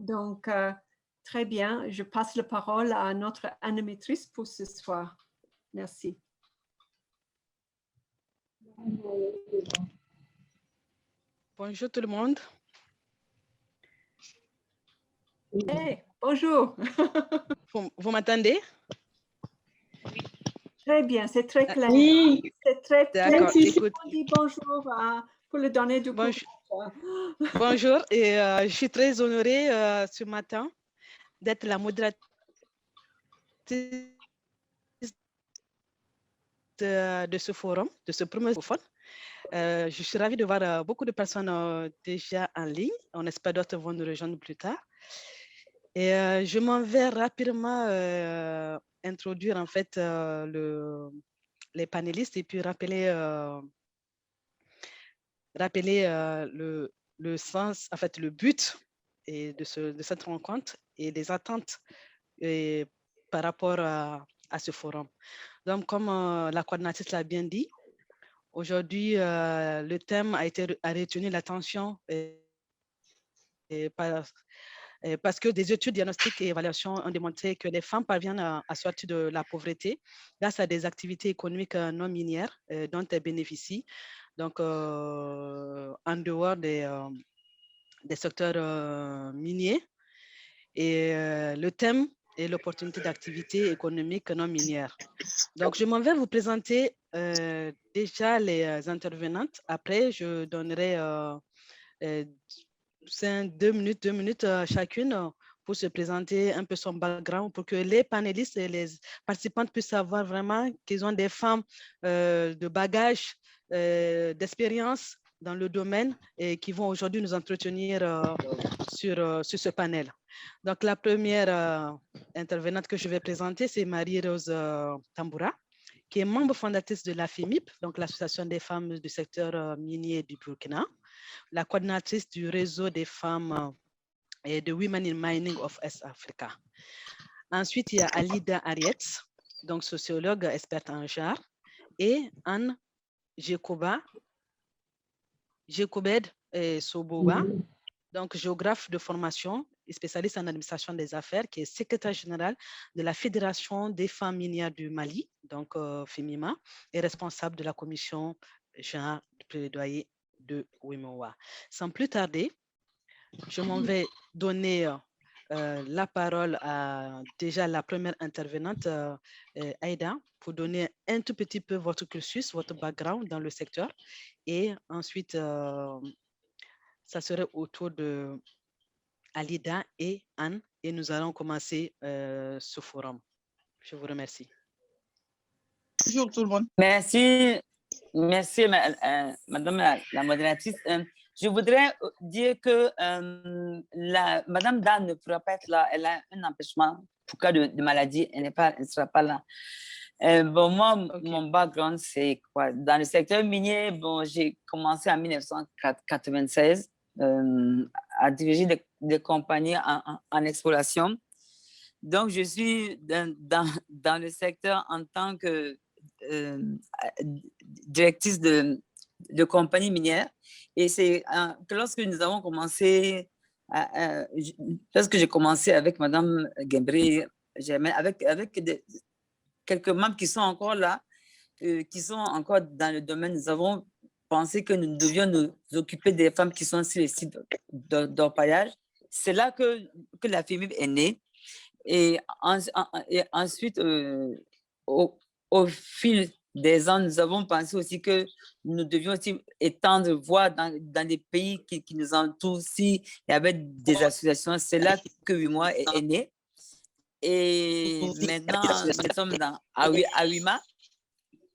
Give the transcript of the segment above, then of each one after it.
Donc, très bien. Je passe la parole à notre animatrice pour ce soir. Merci. Bonjour tout le monde. Hey, bonjour. Vous m'entendez? Très bien, c'est très clair. Oui. C'est très clair. D'accord, écoute. On dit bonjour pour le donner du coup. Bonjour, et je suis très honorée ce matin d'être la modératrice de ce forum, de ce premier forum. Je suis ravie de voir beaucoup de personnes déjà en ligne. On espère d'autres vont nous rejoindre plus tard. Et je m'en vais rapidement introduire en fait les panélistes et puis rappeler le sens, en fait le but de cette rencontre et les attentes par rapport à ce forum. Donc, comme la coordinatrice l'a bien dit, aujourd'hui, le thème a retenu l'attention parce que des études diagnostiques et évaluations ont démontré que les femmes parviennent à sortir de la pauvreté grâce à des activités économiques non minières dont elles bénéficient, donc en dehors des secteurs miniers. Et le thème est l'opportunité d'activité économique non minière. Donc, je m'en vais vous présenter déjà les intervenantes. Après, je donnerai 2 minutes chacune pour se présenter un peu son background, pour que les panélistes et les participantes puissent savoir vraiment qu'ils ont des femmes de bagage, d'expérience dans le domaine et qui vont aujourd'hui nous entretenir sur ce panel. Donc, la première intervenante que je vais présenter, c'est Marie-Rose Tamboura, qui est membre fondatrice de la FEMIP, donc l'Association des femmes du secteur minier du Burkina, la coordinatrice du réseau des femmes et de Women in Mining of East Africa. Ensuite, il y a Alida Arietz, donc sociologue experte en genre, et Anne Jacobed Sobowa, donc géographe de formation et spécialiste en administration des affaires, qui est secrétaire générale de la Fédération des femmes minières du Mali, donc FEMIMA, et responsable de la commission genre de plaidoyer de Wimowa. Sans plus tarder, je m'en vais donner la parole à déjà la première intervenante, Aïda, pour donner un tout petit peu votre cursus, votre background dans le secteur. Et ensuite, ça serait au tour de Alida et Anne, et nous allons commencer ce forum. Je vous remercie. Bonjour tout le monde. Merci, madame la modératrice. Je voudrais dire que madame Dan ne pourra pas être là. Elle a un empêchement pour cas de maladie. Elle ne sera pas là. Bon, moi, mon background, c'est quoi? Dans le secteur minier, bon, j'ai commencé en 1996 à diriger des compagnies en exploration. Donc, je suis dans le secteur en tant que directrice de compagnie minière. Et c'est que lorsque nous avons commencé, lorsque j'ai commencé avec Madame Guembré, avec quelques membres qui sont encore là, qui sont encore dans le domaine, nous avons pensé que nous devions nous occuper des femmes qui sont sur les sites d'orpaillage. C'est là que la FEMIP est née. Et ensuite, au fil des ans, nous avons pensé aussi que nous devions aussi étendre, voir dans les pays qui nous entourent, si il y avait des associations. C'est là que Wimowa est né. Et maintenant, nous sommes à Wima.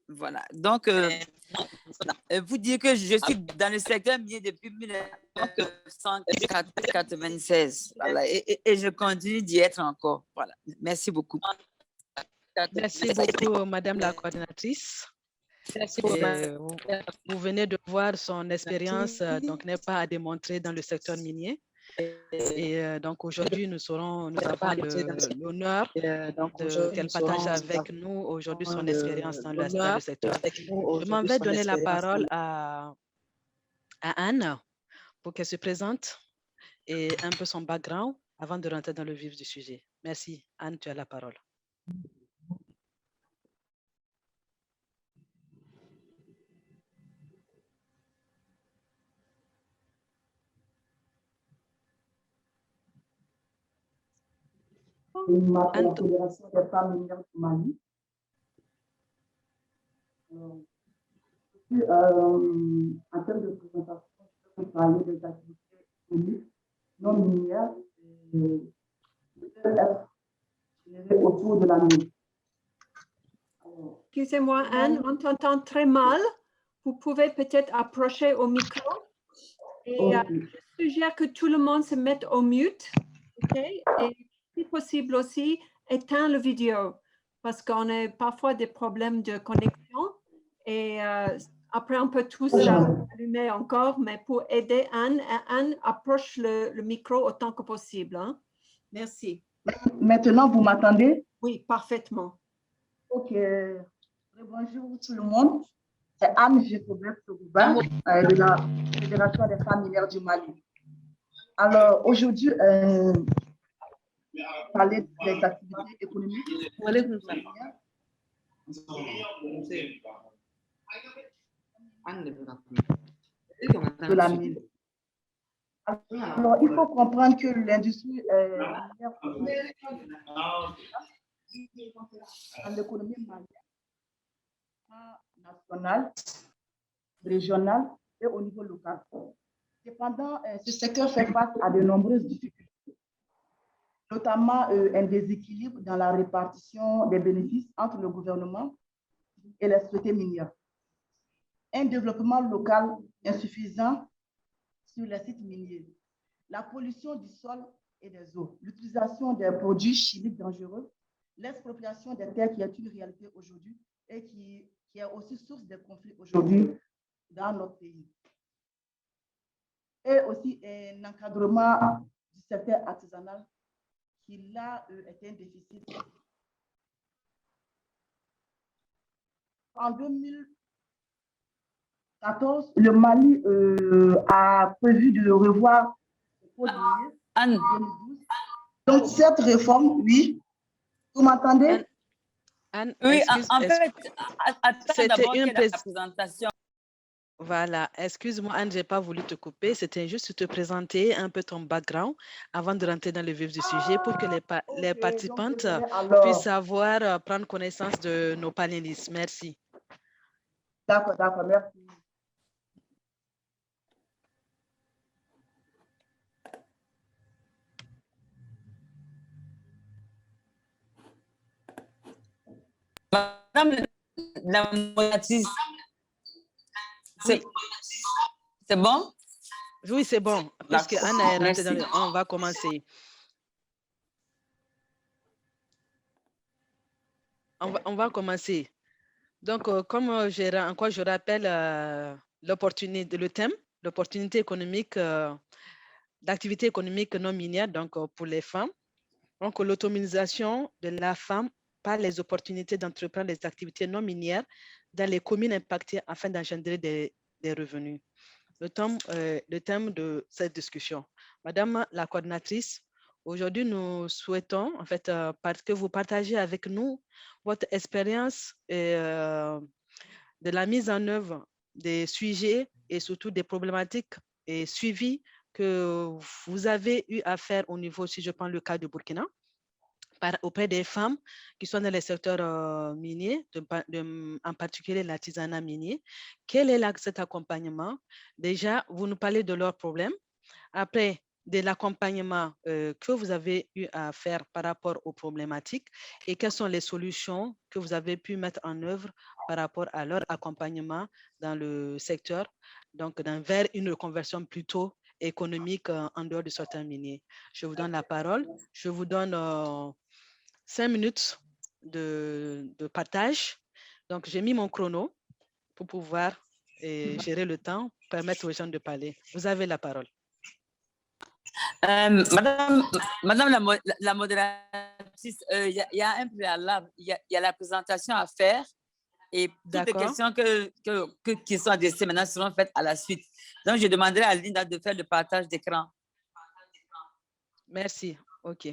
Voilà. Donc, vous dire que je suis dans le secteur minier depuis 1996. Voilà. Et je continue d'y être encore. Voilà. Merci beaucoup. Merci beaucoup, Madame la coordinatrice. Vous venez de voir son expérience, donc n'est pas à démontrer dans le secteur minier. Et donc aujourd'hui, nous avons l'honneur qu'elle partage avec nous aujourd'hui son expérience dans le secteur. Je m'en vais donner la parole à Anne pour qu'elle se présente et un peu son background avant de rentrer dans le vif du sujet. Merci. Anne, tu as la parole. La Fédération des femmes minières du Mali. En termes de présentation, je peux parler des activités économiques non minières qui peuvent être générées autour de la mine. Excusez-moi, Anne, on t'entend très mal. Vous pouvez peut-être approcher au micro. Et je suggère que tout le monde se mette au mute. Okay? Et si possible aussi, éteins la vidéo parce qu'on a parfois des problèmes de connexion. Et après, on peut tous allumer encore, mais pour aider Anne, Anne approche le micro autant que possible. Hein? Merci. Maintenant, vous m'entendez? Oui, parfaitement. Ok. Bonjour tout le monde. C'est Anne Jacobet Toguba de la Fédération des femmes minières du Mali. Alors, aujourd'hui, parler des activités économiques de la mine. Alors, il faut comprendre que l'industrie minière dans l'économie malienne nationale, régionale et au niveau local. Cependant, ce secteur fait face à de nombreuses difficultés, notamment un déséquilibre dans la répartition des bénéfices entre le gouvernement et les sociétés minières, un développement local insuffisant sur les sites miniers, la pollution du sol et des eaux, l'utilisation des produits chimiques dangereux, l'expropriation des terres qui est une réalité aujourd'hui et qui est aussi source de conflits aujourd'hui dans notre pays. Et aussi un encadrement du secteur artisanal qui là est un déficit. En 2014, le Mali a prévu de revoir le code minier en 2012. Donc cette réforme, oui, vous m'entendez? Anne, Oui, excuse, en fait, attends d'abord une qu'il y ait la présentation. Voilà, excuse-moi Anne, je n'ai pas voulu te couper. C'était juste te présenter un peu ton background avant de rentrer dans le vif du sujet pour que les participantes puissent savoir prendre connaissance de nos panélistes. Merci. D'accord, merci. Madame la modératrice, c'est bon? Oui, c'est bon. Puisque Anne est rentrée dans le... On va commencer. On va commencer. Donc, comme je rappelle l'opportunité, le thème, l'opportunité économique, d'activité économique non minière, donc pour les femmes. Donc, l'autonomisation de la femme par les opportunités d'entreprendre des activités non minières dans les communes impactées afin d'engendrer des revenus. Le thème de cette discussion. Madame la coordinatrice, aujourd'hui, nous souhaitons, en fait, que vous partagez avec nous votre expérience de la mise en œuvre des sujets et surtout des problématiques et suivis que vous avez eu à faire au niveau, si je prends le cas de Burkina, auprès des femmes qui sont dans les secteurs miniers, en particulier l'artisanat minier. Quel est cet accompagnement? Déjà, vous nous parlez de leurs problèmes. Après, de l'accompagnement que vous avez eu à faire par rapport aux problématiques et quelles sont les solutions que vous avez pu mettre en œuvre par rapport à leur accompagnement dans le secteur, donc vers une reconversion plutôt économique en dehors de certains miniers. Je vous donne la parole. Je vous donne 5 minutes de partage. Donc, j'ai mis mon chrono pour pouvoir gérer le temps, permettre aux gens de parler. Vous avez la parole. Madame la modératrice, il y a un préalable, il y a la présentation à faire et toutes les questions qui sont adressées maintenant seront faites à la suite. Donc, je demanderai à Linda de faire le partage d'écran. Merci. OK.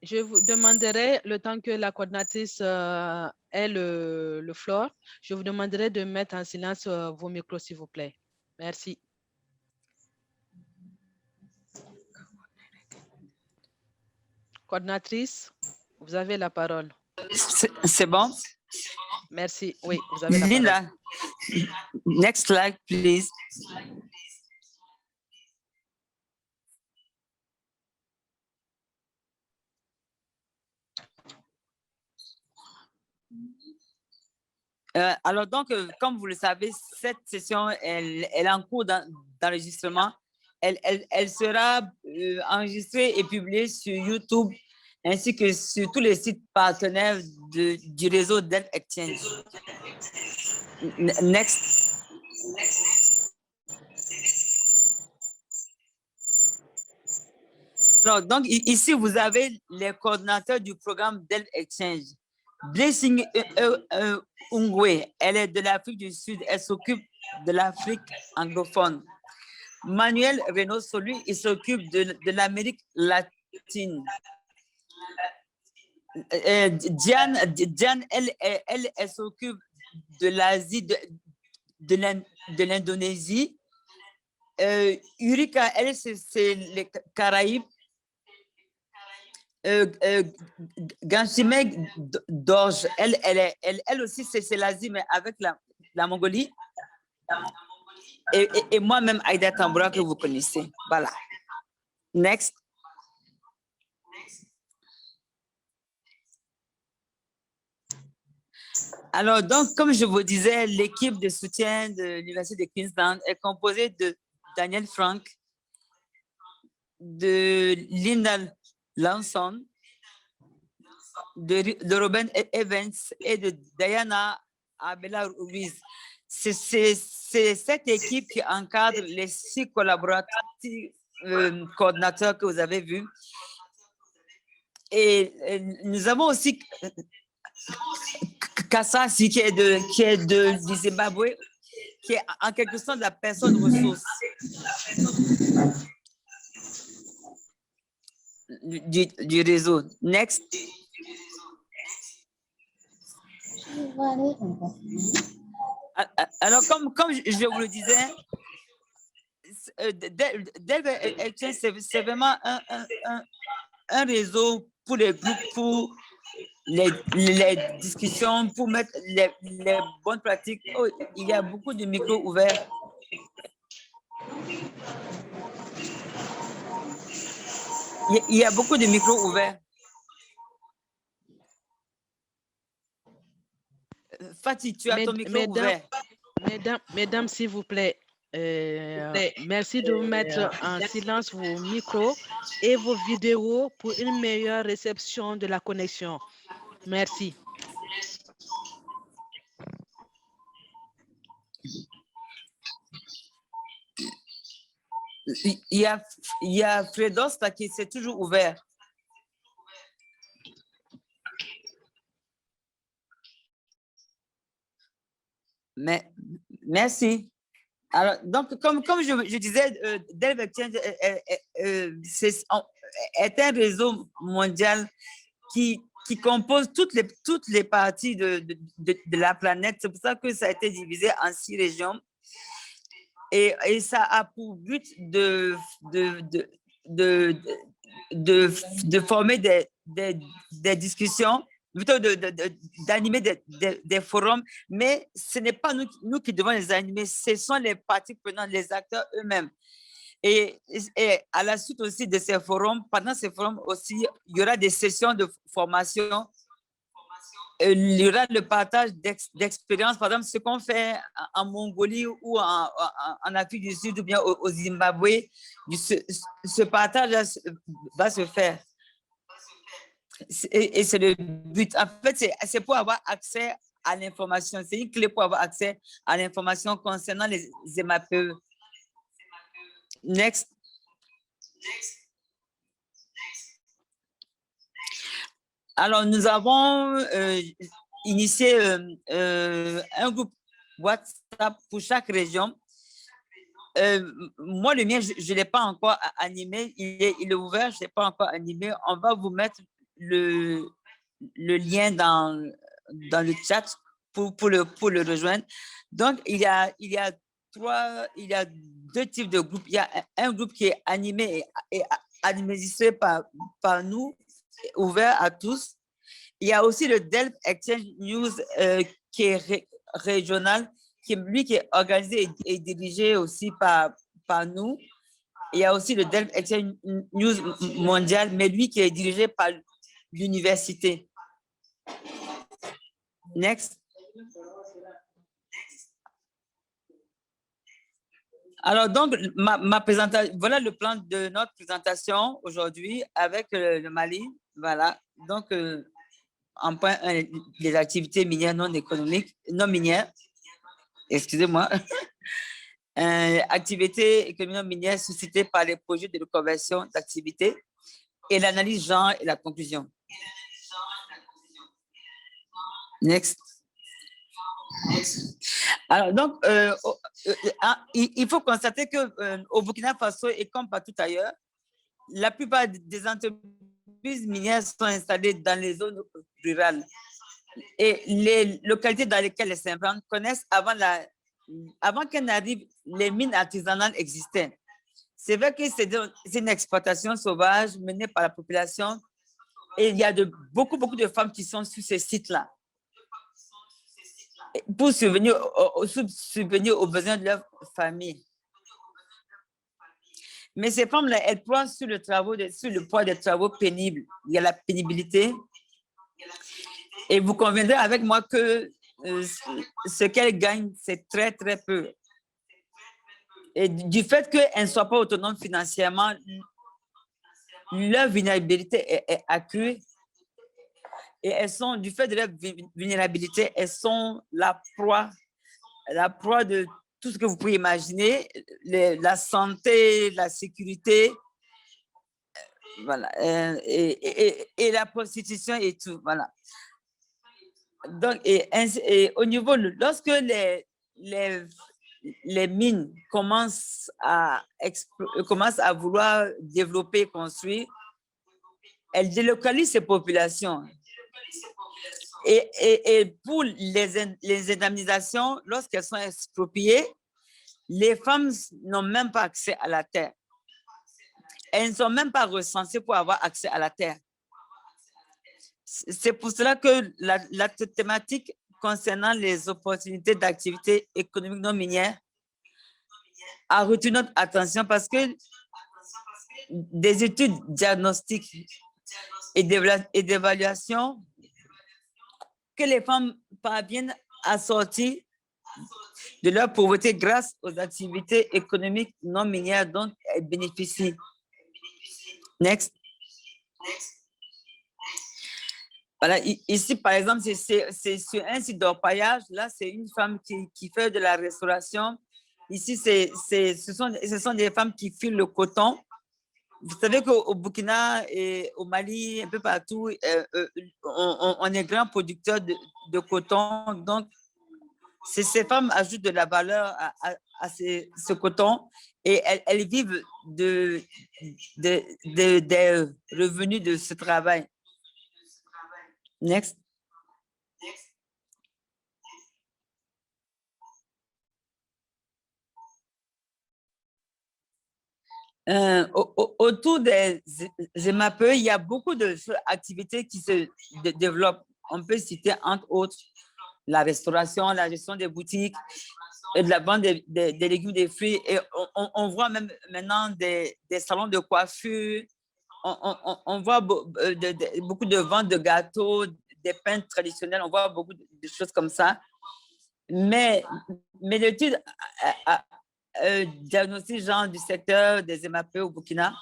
Je vous demanderai, le temps que la coordinatrice ait le floor, je vous demanderai de mettre en silence vos micros, s'il vous plaît. Merci. Coordinatrice, vous avez la parole. C'est bon? Merci. Oui, vous avez la Linda, parole. next slide, please. Alors donc, comme vous le savez, cette session, elle est en cours d'enregistrement. Elle sera enregistrée et publiée sur YouTube ainsi que sur tous les sites partenaires du réseau Dell Exchange. Next. Alors, donc, ici, vous avez les coordinateurs du programme Dell Exchange. Blessing Ungwe, elle est de l'Afrique du Sud, elle s'occupe de l'Afrique anglophone. Manuel Reynoso, lui, il s'occupe de l'Amérique latine. Diane, elle s'occupe de l'Asie, de l'Indonésie. Urika, elle, c'est les Caraïbes. Ganshime Dorje, elle aussi, c'est l'Asie, mais avec la Mongolie. Et moi-même, Aïda Tamboura, que vous connaissez. Voilà. Next. Alors, donc, comme je vous disais, l'équipe de soutien de l'Université de Queensland est composée de Daniel Frank, de Linda Lanson, de Robin Evans et de Diana Abela Ruiz. C'est cette équipe qui encadre les 6 collaborateurs, coordinateurs que vous avez vus. Et nous avons aussi Kassasi qui est du Zimbabwe, qui est en quelque sorte la personne ressource du réseau. Next. Alors, comme je vous le disais, c'est vraiment un réseau pour les groupes, pour les discussions, pour mettre les bonnes pratiques. Oh, il y a beaucoup de micros ouverts. Il y a beaucoup de micros ouverts. Fatih, tu as ton micro ouvert. Mesdames, s'il vous plaît, merci de mettre en silence vos micros et vos vidéos pour une meilleure réception de la connexion. Merci. Il y a Fredos qui s'est toujours ouvert. Mais, merci. Alors, donc, comme je disais, Dell Exchange est un réseau mondial qui compose toutes les parties de la planète. C'est pour ça que ça a été divisé en 6 régions. Et ça a pour but de former des discussions plutôt d'animer des forums, mais ce n'est pas nous qui devons les animer, ce sont les parties prenantes, les acteurs eux-mêmes. Et à la suite aussi de ces forums, pendant ces forums aussi, il y aura des sessions de formation. Il y aura le partage d'expériences, par exemple, ce qu'on fait en Mongolie ou en Afrique du Sud ou bien au Zimbabwe, ce partage va se faire. Et c'est le but. En fait, c'est pour avoir accès à l'information. C'est une clé pour avoir accès à l'information concernant les MAPE. Next. Alors, nous avons initié un groupe WhatsApp pour chaque région. Moi, le mien, je ne l'ai pas encore animé. Il est ouvert, je ne l'ai pas encore animé. On va vous mettre le lien dans le chat pour le rejoindre. Donc, il y a deux types de groupes. Il y a un groupe qui est animé et administré par nous, ouvert à tous. Il y a aussi le Delft Exchange News qui est régional, qui est organisé et dirigé aussi par nous. Il y a aussi le Delft Exchange News mondial, mais lui qui est dirigé par l'université. Next. Alors, donc, ma présentation, voilà le plan de notre présentation aujourd'hui avec le Mali. Voilà. Donc, en point 1, les activités minières non économiques, non minières. Excusez-moi. Activités économiques non minières suscitées par les projets de reconversion d'activités et l'analyse genre et la conclusion. Next. Alors, donc, il faut constater qu'au Burkina Faso et comme partout ailleurs, la plupart des entreprises minières sont installées dans les zones rurales. Et les localités dans lesquelles elles s'implantent connaissent avant qu'elles n'arrivent, les mines artisanales existaient. C'est vrai que c'est une exploitation sauvage menée par la population et il y a beaucoup de femmes qui sont sur ces sites-là pour subvenir aux besoins de leur famille. Mais ces femmes-là, elles prennent sur le poids des travaux pénibles. Il y a la pénibilité. Et vous conviendrez avec moi que ce qu'elles gagnent, c'est très, très peu. Et du fait qu'elles ne soient pas autonomes financièrement, leur vulnérabilité est accrue. Et elles sont, du fait de leur vulnérabilité, elles sont la proie de tout ce que vous pouvez imaginer, la santé, la sécurité, voilà, et la prostitution et tout, voilà. Donc, et au niveau, lorsque les mines commencent à vouloir développer, construire, elles délocalisent ces populations. Et pour les indemnisations, lorsqu'elles sont expropriées, les femmes n'ont même pas accès à la terre. Elles ne sont même pas recensées pour avoir accès à la terre. C'est pour cela que la thématique concernant les opportunités d'activité économique non minière a retenu notre attention parce que des études diagnostiques et d'évaluation que les femmes parviennent à sortir de leur pauvreté grâce aux activités économiques non minières dont elles bénéficient. Next. Voilà, ici, par exemple, c'est sur un site d'orpaillage. Là, c'est une femme qui fait de la restauration. Ici, ce sont des femmes qui filent le coton. Vous savez qu'au Burkina et au Mali, un peu partout, on est grand producteur de coton. Donc, ces femmes ajoutent de la valeur à ce coton et elles vivent des revenus de ce travail. Next. Autour des MAPE, il y a beaucoup d'activités qui se développent. On peut citer entre autres la restauration, la gestion des boutiques, et de la vente des légumes, des fruits. Et on voit même maintenant des salons de coiffure. On voit beaucoup de ventes de gâteaux, des pains traditionnels. On voit beaucoup de choses comme ça. Mais l'étude diagnostic genre du secteur des MAP au Burkina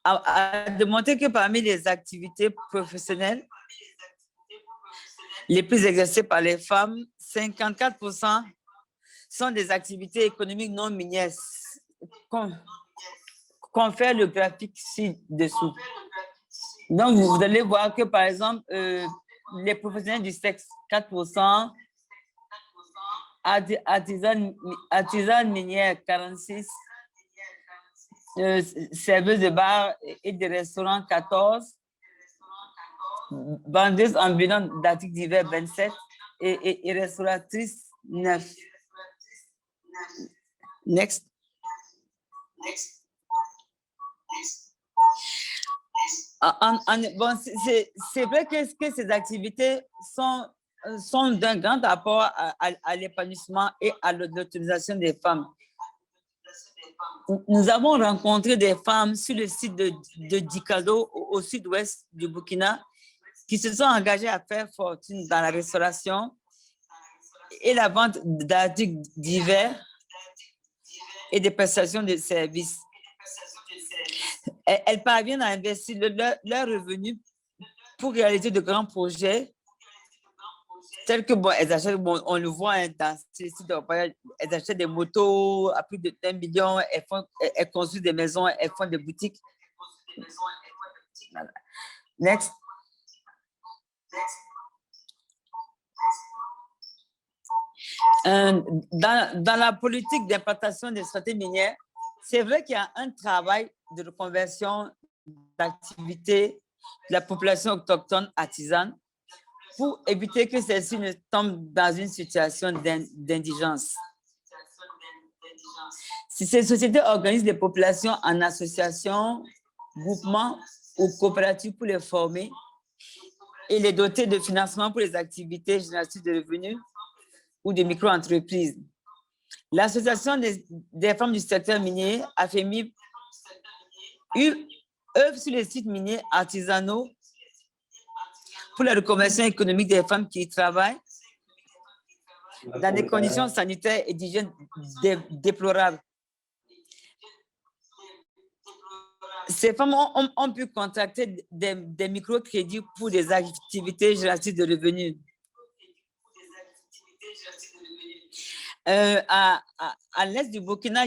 a démontré que parmi les activités professionnelles les plus exercées par les femmes, 54% sont des activités économiques non minières. Qu'on fait le graphique ci-dessous. Donc, vous allez voir que, par exemple, les professionnels du sexe, 4%, artisanes minières, 46%, serveuses de bar et de restaurants, 14%, vendeuses ambulantes d'articles divers, 27%, et restauratrices, 9%. Next. Bon, c'est vrai que ces activités sont d'un grand apport à l'épanouissement et à l'autonomisation des femmes. Nous avons rencontré des femmes sur le site de Dikado, au sud-ouest du Burkina, qui se sont engagées à faire fortune dans la restauration et la vente d'articles divers et des prestations de services. Elles parviennent à investir leurs revenus pour réaliser de grands projets tels que, bon, elles achètent, bon, on le voit hein, dans ces sites, elles achètent des motos à plus de 1 million, elles construisent des maisons, elles font des boutiques. Voilà. Next. Dans la politique d'implantation des stratégies minières, c'est vrai qu'il y a un travail de reconversion d'activité de la population autochtone artisane pour éviter que celle-ci ne tombe dans une situation d'indigence. Si ces sociétés organisent des populations en associations, groupements ou coopératives pour les former et les doter de financement pour les activités génératrices de revenus ou de micro-entreprises. L'Association des femmes du secteur minier, AFEMI, œuvre sur les sites miniers artisanaux pour la reconversion économique des femmes qui y travaillent dans des conditions sanitaires et d'hygiène déplorables. Ces femmes ont pu contracter des microcrédits pour des activités génératrices de revenus. À l'est du Burkina,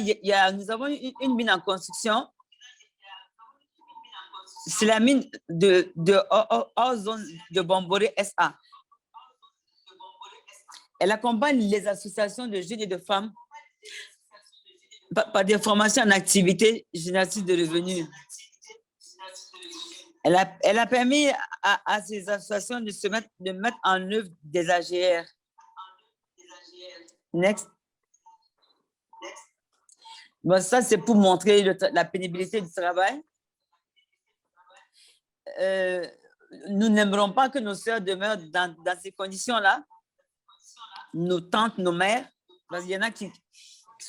nous avons une mine en construction. C'est la mine de Ozone de Bomboré SA. Elle accompagne les associations de jeunes et de femmes par des formations en activités génératrices de revenus. Elle a permis à ces associations de mettre en œuvre des AGR. Next. Bon, ça, c'est pour montrer la pénibilité du travail. Nous n'aimerons pas que nos sœurs demeurent dans ces conditions-là. Nos tantes, nos mères, parce qu'il y en a qui...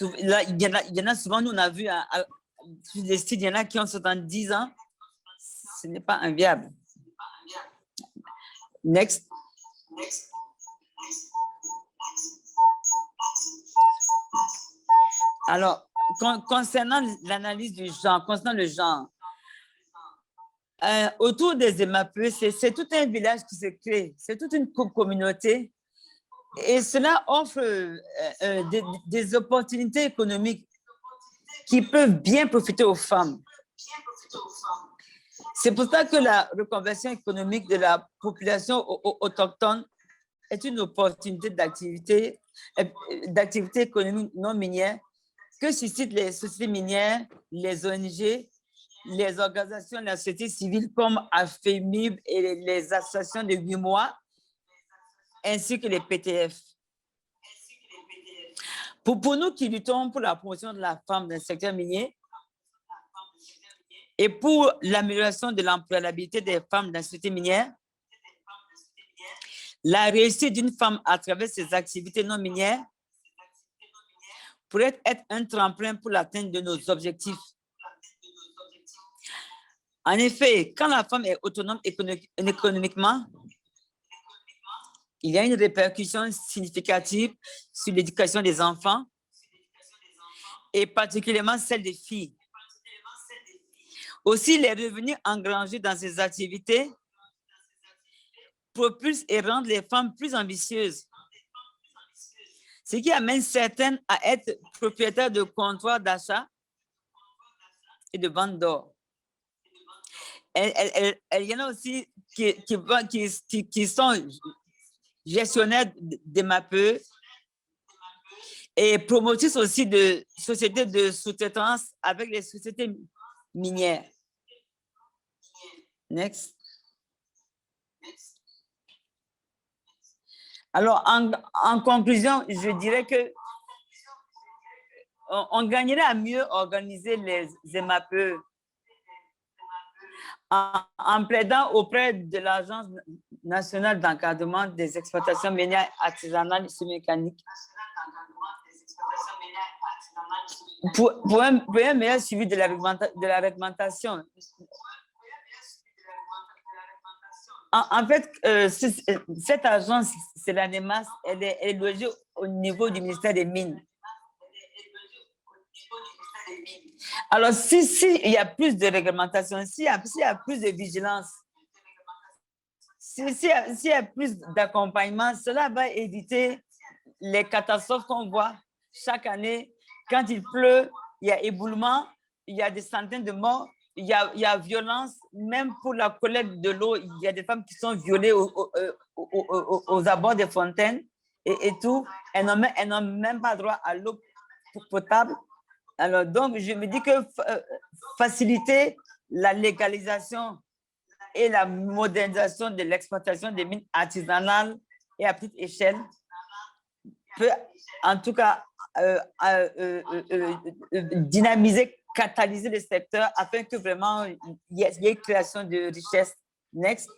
il y en a souvent, nous, on a vu sur les sites, il y en a qui ont 70 ans. Ce n'est pas inviable. Next. Alors, concernant l'analyse du genre, concernant le genre, autour des MAPE, c'est tout un village qui se crée, c'est toute une communauté et cela offre des opportunités économiques qui peuvent bien profiter aux femmes. C'est pour ça que la reconversion économique de la population autochtone est une opportunité d'activité économique non minière que suscitent les sociétés minières, les ONG, les organisations de la société civile comme AFEMIB et les associations de 8 mois, ainsi que les PTF. Pour nous qui luttons pour la promotion de la femme dans le secteur minier et pour l'amélioration de l'employabilité des femmes dans la société minière, La réussite d'une femme à travers ses activités non minières pourrait être un tremplin pour l'atteinte de nos objectifs. En effet, quand la femme est autonome économiquement, il y a une répercussion significative sur l'éducation des enfants et particulièrement celle des filles. Aussi, les revenus engrangés dans ces activités propulsent et rendent les femmes plus ambitieuses, ce qui amène certaines à être propriétaires de comptoirs d'achat et de vente d'or. Il y en a aussi qui sont gestionnaires des MAPE et promotrices aussi de sociétés de sous-traitance avec les sociétés minières. Next. Alors, en conclusion, je dirais que on gagnerait à mieux organiser les MAPE en plaidant auprès de l'Agence nationale d'encadrement des exploitations minières artisanales et mécaniques pour un meilleur suivi de la réglementation. En fait, cette agence, c'est l'ANEMAS, elle est logée au niveau du ministère des Mines. Alors, s'il y a plus de réglementation, s'il y a plus de vigilance, s'il y a plus d'accompagnement, cela va éviter les catastrophes qu'on voit chaque année. Quand il pleut, il y a éboulement, il y a des centaines de morts, il y a violence, même pour la collecte de l'eau, il y a des femmes qui sont violées aux abords des fontaines et tout. Elles n'ont même pas droit à l'eau potable. Alors, donc, je me dis que faciliter la légalisation et la modernisation de l'exploitation des mines artisanales et à petite échelle peut, en tout cas, dynamiser, catalyser le secteur afin que vraiment il y ait création de richesse. Next.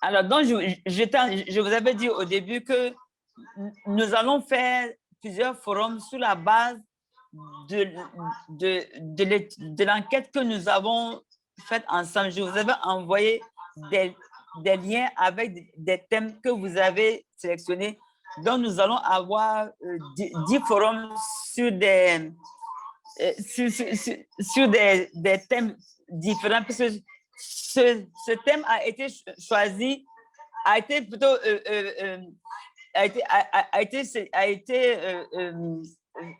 Alors, donc, je vous avais dit au début que nous allons faire plusieurs forums sur la base de l'enquête que nous avons faite ensemble. Je vous avais envoyé des liens avec des thèmes que vous avez sélectionnés. Donc, nous allons avoir 10 forums sur des thèmes différents. Parce que ce thème a été choisi, a été plutôt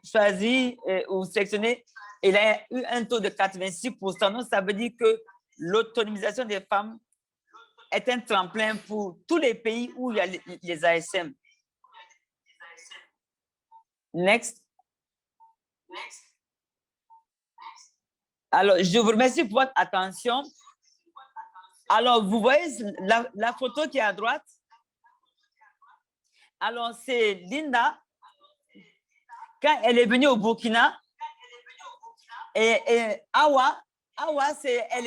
choisi ou sélectionné. Il a eu un taux de 86%. Donc, ça veut dire que l'autonomisation des femmes est un tremplin pour tous les pays où il y a les ASM. Next. Alors, je vous remercie pour votre attention. Alors, vous voyez la photo qui est à droite? Alors, c'est Linda, quand elle est venue au Burkina, et Awa, elle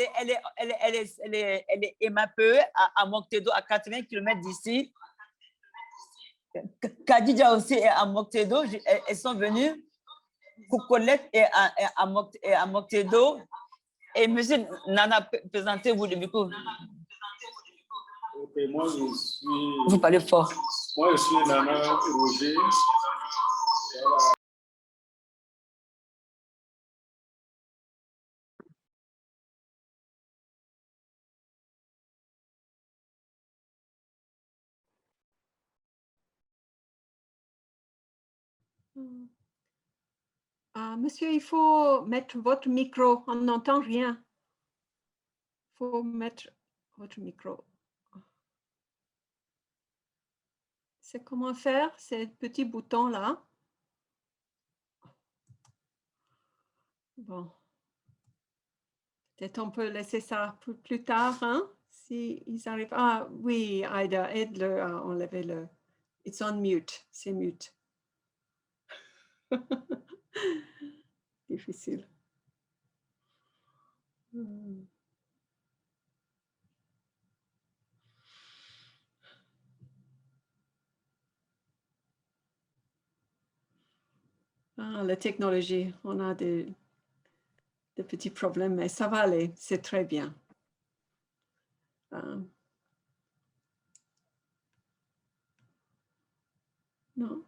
est MAPE à Moctedo, à 80 km d'ici. Khadija aussi est à Moctedo, elles sont venues. Koukolette est à Moctedo. Et monsieur Nana, présentez-vous le micro. Ok, moi je suis... Vous parlez fort. Moi je suis Nana Roger. Voilà. Monsieur, il faut mettre votre micro. On n'entend rien. Il faut mettre votre micro. C'est comment faire ces petits boutons-là. Bon. Peut-être on peut laisser ça plus tard, hein, si ils arrivent. Ah oui, Aïda, aide-le à enlever le... It's on mute, c'est mute. Difficile. Ah, la technologie, on a des petits problèmes, mais ça va aller, c'est très bien. Non.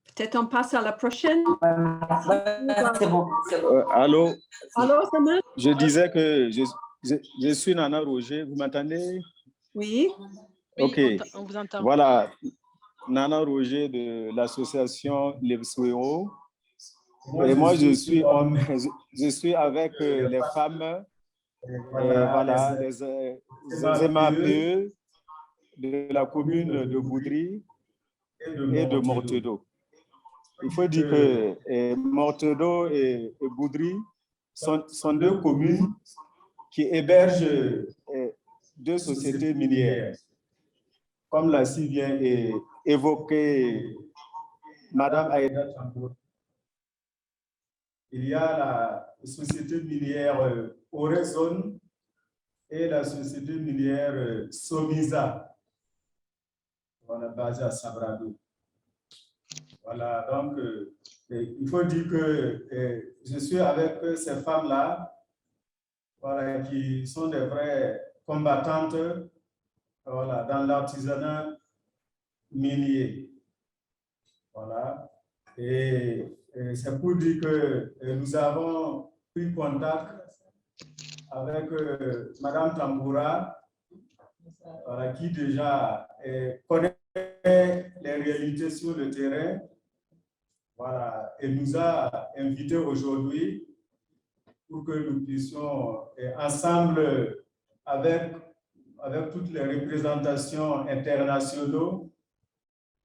Peut-être on passe à la prochaine. C'est bon. Allô? Alors, ça marche? Je disais que je suis Nana Roger. Vous m'entendez? Oui. OK. On vous entend. Voilà. Nana Roger de l'association Lebsweo. Et moi, je suis avec les femmes, voilà, les MAPE de la commune de Boudry et de Mortedo. Il faut dire que Mortedo et Boudry sont deux communes qui hébergent deux sociétés minières. Comme l'a si bien évoqué Madame Aïda Tambour. Il y a la société minière Orezone et la société minière Somisa. On est basé à Sabrado. Voilà, donc il faut dire que je suis avec ces femmes-là, voilà, qui sont des vraies combattantes, voilà, dans l'artisanat minier. Voilà. Et c'est pour dire que nous avons pris contact avec Madame Tamboura, voilà, qui déjà connaît les réalités sur le terrain. Voilà, et nous a invités aujourd'hui pour que nous puissions ensemble avec toutes les représentations internationales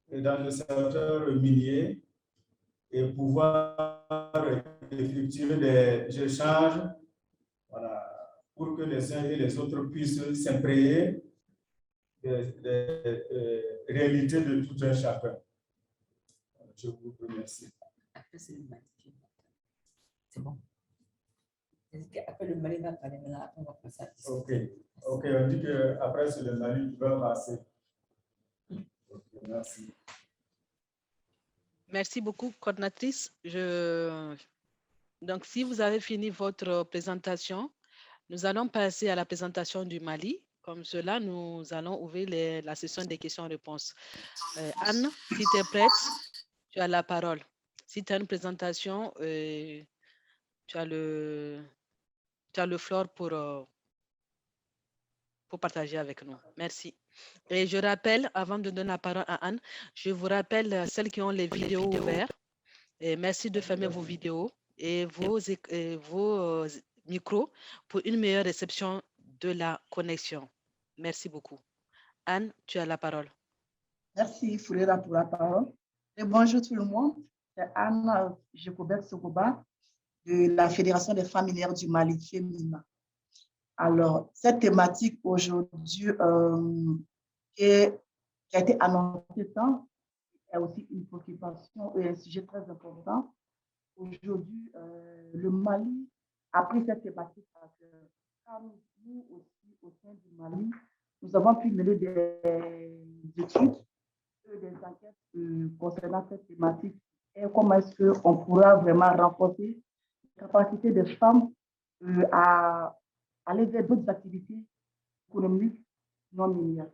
et dans le secteur minier et pouvoir effectuer des échanges, voilà, pour que les uns et les autres puissent s'imprégner des réalités de tout un chacun. Je vous remercie. C'est bon. Après le Mali va parler, là, on va passer à ça. OK, on dit qu'après c'est le Mali qui va passer. Okay, merci. Merci beaucoup, coordinatrice. Donc, si vous avez fini votre présentation, nous allons passer à la présentation du Mali. Comme cela, nous allons ouvrir la session des questions-réponses. Anne, si tu es prête, tu as la parole. Si tu as une présentation, tu as le floor pour partager avec nous. Merci. Et je rappelle, avant de donner la parole à Anne, je vous rappelle celles qui ont les vidéos ouvertes. Et merci de fermer vos vidéos et vos micros pour une meilleure réception de la connexion. Merci beaucoup. Anne, tu as la parole. Merci, Foulera, pour la parole. Et bonjour tout le monde. C'est Anne Jekobek Sokoba de la Fédération des femmes minières du Mali, FEMIMA. Alors, cette thématique aujourd'hui qui a été annoncée tant, est aussi une préoccupation et un sujet très important. Aujourd'hui, le Mali a pris cette thématique parce que nous aussi, au sein du Mali, nous avons pu mener des études, des enquêtes concernant cette thématique et comment est-ce qu'on pourra vraiment renforcer la capacité des femmes à aller vers d'autres activités économiques non minières.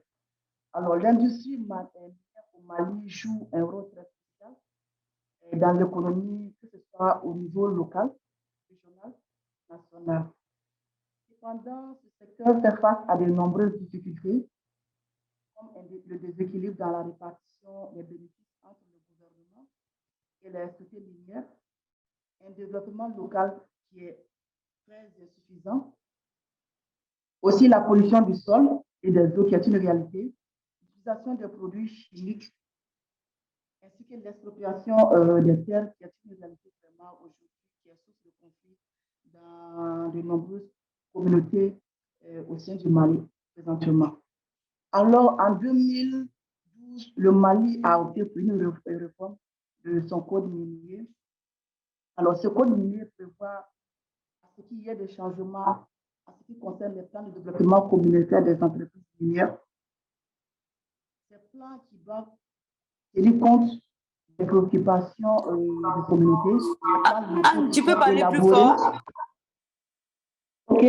Alors, l'industrie minière au Mali joue un rôle très spécial dans l'économie, que ce soit au niveau local, régional, national. Cependant, ce secteur fait face à de nombreuses difficultés, comme le déséquilibre dans la répartition des bénéfices entre le gouvernement et les sociétés minières, un développement local qui est très insuffisant, aussi la pollution du sol et des eaux qui est une réalité, l'utilisation des produits chimiques, ainsi que l'expropriation des terres qui est une réalité vraiment aujourd'hui, qui est source de conflit dans de nombreuses communautés au sein du Mali présentement. Alors, en 2012, le Mali a opté pour une réforme de son code minier. Alors, ce code minier prévoit à ce qu'il y ait des changements en ce qui concerne les plans de développement communautaire des entreprises minières. Ces plans qui doivent tenir compte les préoccupations de communauté. Tu peux parler plus fort? Ok,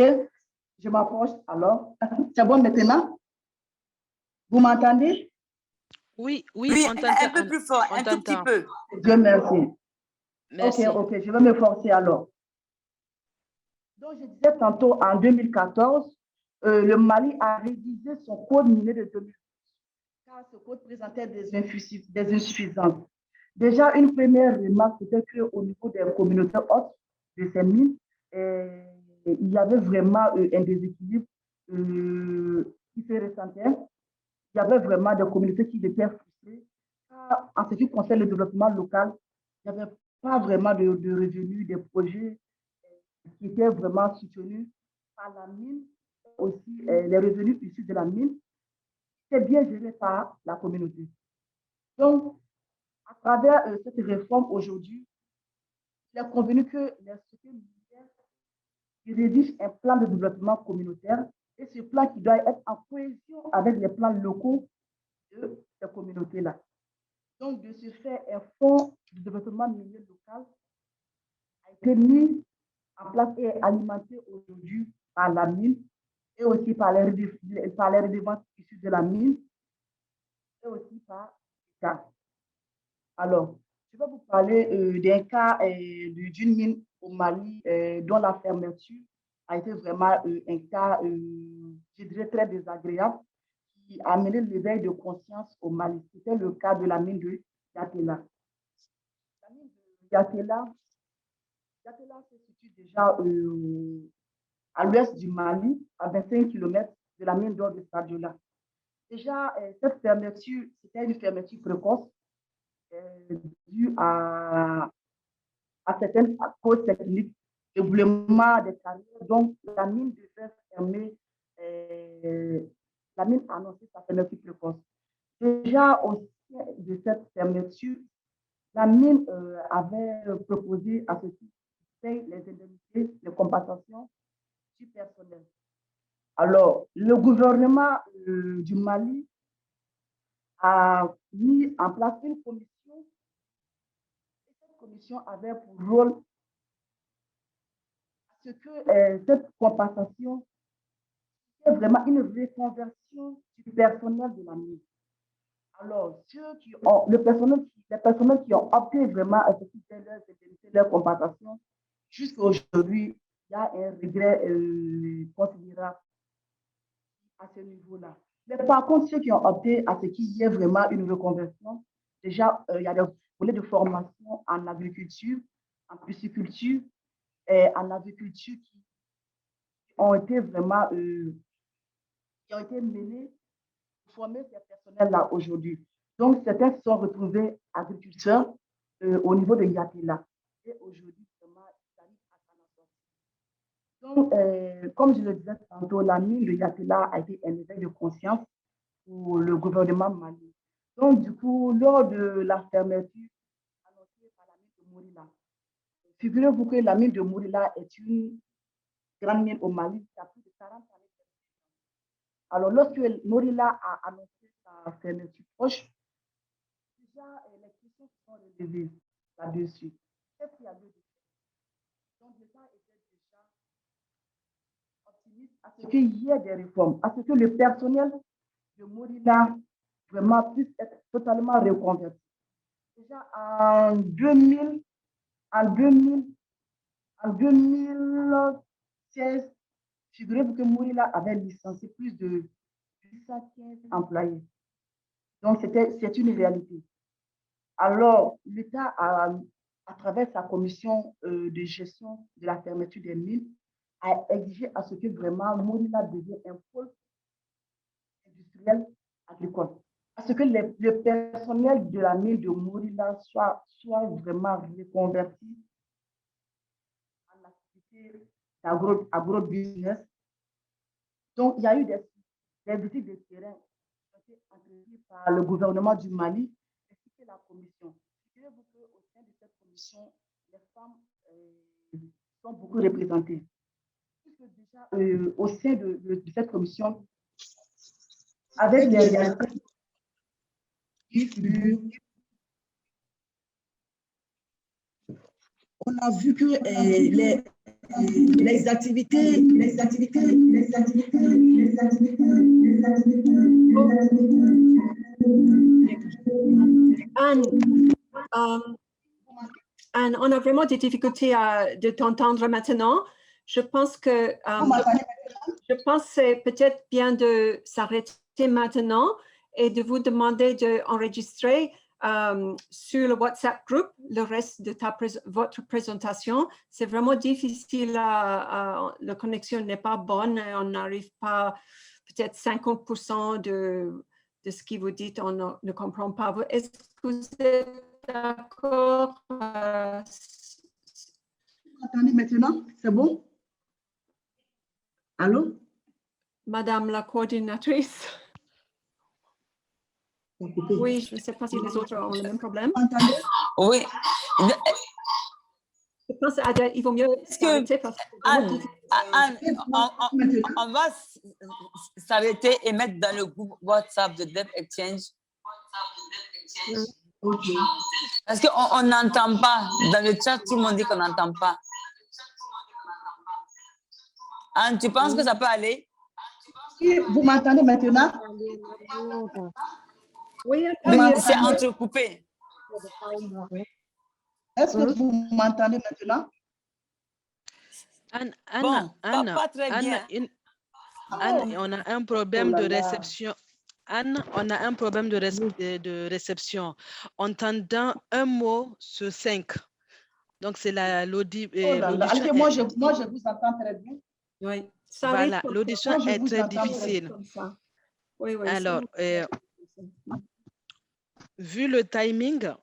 je m'approche alors. C'est bon maintenant? Vous m'entendez? Oui, Oui, on un t'entend. peu plus fort, On un tout petit t'entend. peu. Dieu merci. Merci. Ok, je vais m'efforcer alors. Donc, je disais tantôt, en 2014, le Mali a révisé son code minier de 2012, car ce code présentait des insuffisances. Déjà, une première remarque, c'était qu'au niveau des communautés hautes de ces mines, il y avait vraiment un déséquilibre qui se ressentait. Il y avait vraiment des communautés qui étaient frustrées. En ce qui concerne le développement local, il n'y avait pas vraiment de revenus, des projets qui étaient vraiment soutenus par la mine. Aussi, les revenus issus de la mine, c'est bien géré par la communauté. Donc, à travers cette réforme aujourd'hui, il est convenu que les sociétés minières rédigent un plan de développement communautaire et ce plan qui doit être en cohésion avec les plans locaux de ces communautés-là. Donc, de ce fait, un fonds de développement minier local a été mis en place et alimenté aujourd'hui par la mine et aussi par les redevances issues de la mine et aussi par l'État. Alors, je vais vous parler d'un cas d'une mine au Mali dont la fermeture a été vraiment un cas, je dirais, très désagréable qui a amené l'éveil de conscience au Mali. C'était le cas de la mine de Yatela. La mine de Yatela se situe déjà à l'ouest du Mali, à 25 km de la mine d'or de Sadiola. Déjà, cette fermeture, c'était une fermeture précoce due à certaines causes techniques, éboulement des carrières. Donc, la mine devait fermer, la mine a annoncé sa fermeture précoce. Déjà, au sein de cette fermeture, la mine avait proposé à ceux qui payent les indemnités, les compensations du personnel. Alors, le gouvernement du Mali a mis en place une commission. Et cette commission avait pour rôle à ce que cette compensation est vraiment une reconversion du personnel de la mine. Alors, les personnels qui ont opté vraiment à ce qui fait leur compensation, jusqu'à aujourd'hui, il y a un regret considérable à ce niveau-là. Mais par contre, ceux qui ont opté à ce qu'il y ait vraiment une reconversion, déjà, il y a des volets de formation en agriculture, en pisciculture et en agriculture qui ont été vraiment qui ont été menés pour former ces personnels-là aujourd'hui. Donc, certains se sont retrouvés agriculteurs au niveau de Yatela. Et aujourd'hui, vraiment, ils arrivent à s'en sortir. Donc, comme je le disais tantôt, la mine de Yatela a été un éveil de conscience pour le gouvernement malien. Donc, du coup, lors de la fermeture annoncée par la mine de Mourila, figurez-vous que la mine de Mourila est une grande mine au Mali qui a plus de 40 années. Alors, lorsque Mourila a annoncé sa fermeture proche, déjà, les questions sont relevées là-dessus. Qu'est-ce qu'il y a lieu de faire? Donc, l'État était déjà optimiste à ce qu'il y ait des réformes, à ce que le personnel de Mourila vraiment puisse être totalement reconverti. Déjà en 2016, figurez-vous que Mourila avait licencié plus de 815 employés. Donc, c'est une réalité. Alors, l'État, à travers sa commission de gestion de la fermeture des mines, a exigé à ce que vraiment Mourila devienne un pôle industriel agricole. À ce que le personnel de la mine de Mourila soit vraiment reconverti en activité d'agro-business. Donc, il y a eu des visites de terrain qui ont été entreprises par le gouvernement du Mali ainsi que la commission. Figurez-vous qu'au sein de cette commission, les femmes sont beaucoup représentées. Puisque déjà, au sein de cette commission, avec les réalités qui figurent on a vu que les activités. Anne, on a vraiment des difficultés de t'entendre maintenant. Je pense que c'est peut-être bien de s'arrêter maintenant et de vous demander d'enregistrer sur le WhatsApp group le reste de votre présentation. C'est vraiment difficile, la connexion n'est pas bonne, on n'arrive pas, peut-être 50% de ce que vous dites, on ne comprend pas. Est-ce que vous êtes d'accord? Vous m'entendez maintenant? C'est bon? Allô? Madame la coordinatrice. Oui, je ne sais pas si les autres ont le même problème. Oui. Je pense qu'il vaut mieux s'arrêter parce que Anne, on va s'arrêter et mettre dans le groupe WhatsApp de Dev Exchange. Okay. Parce qu'on n'entend pas. Dans le chat, tout le monde dit qu'on n'entend pas. Anne, tu penses que ça peut aller? Vous m'entendez maintenant? Oui, c'est entrecoupé. Est-ce que vous m'entendez maintenant? Anne, pas très bien. Anne, on a un problème de réception. Anne, on a un problème de réception. Entendant un mot sur 5. Donc, c'est l'audition. Moi, je vous entends très bien. Oui. Voilà, l'audition est très difficile. Oui, alors, vu le timing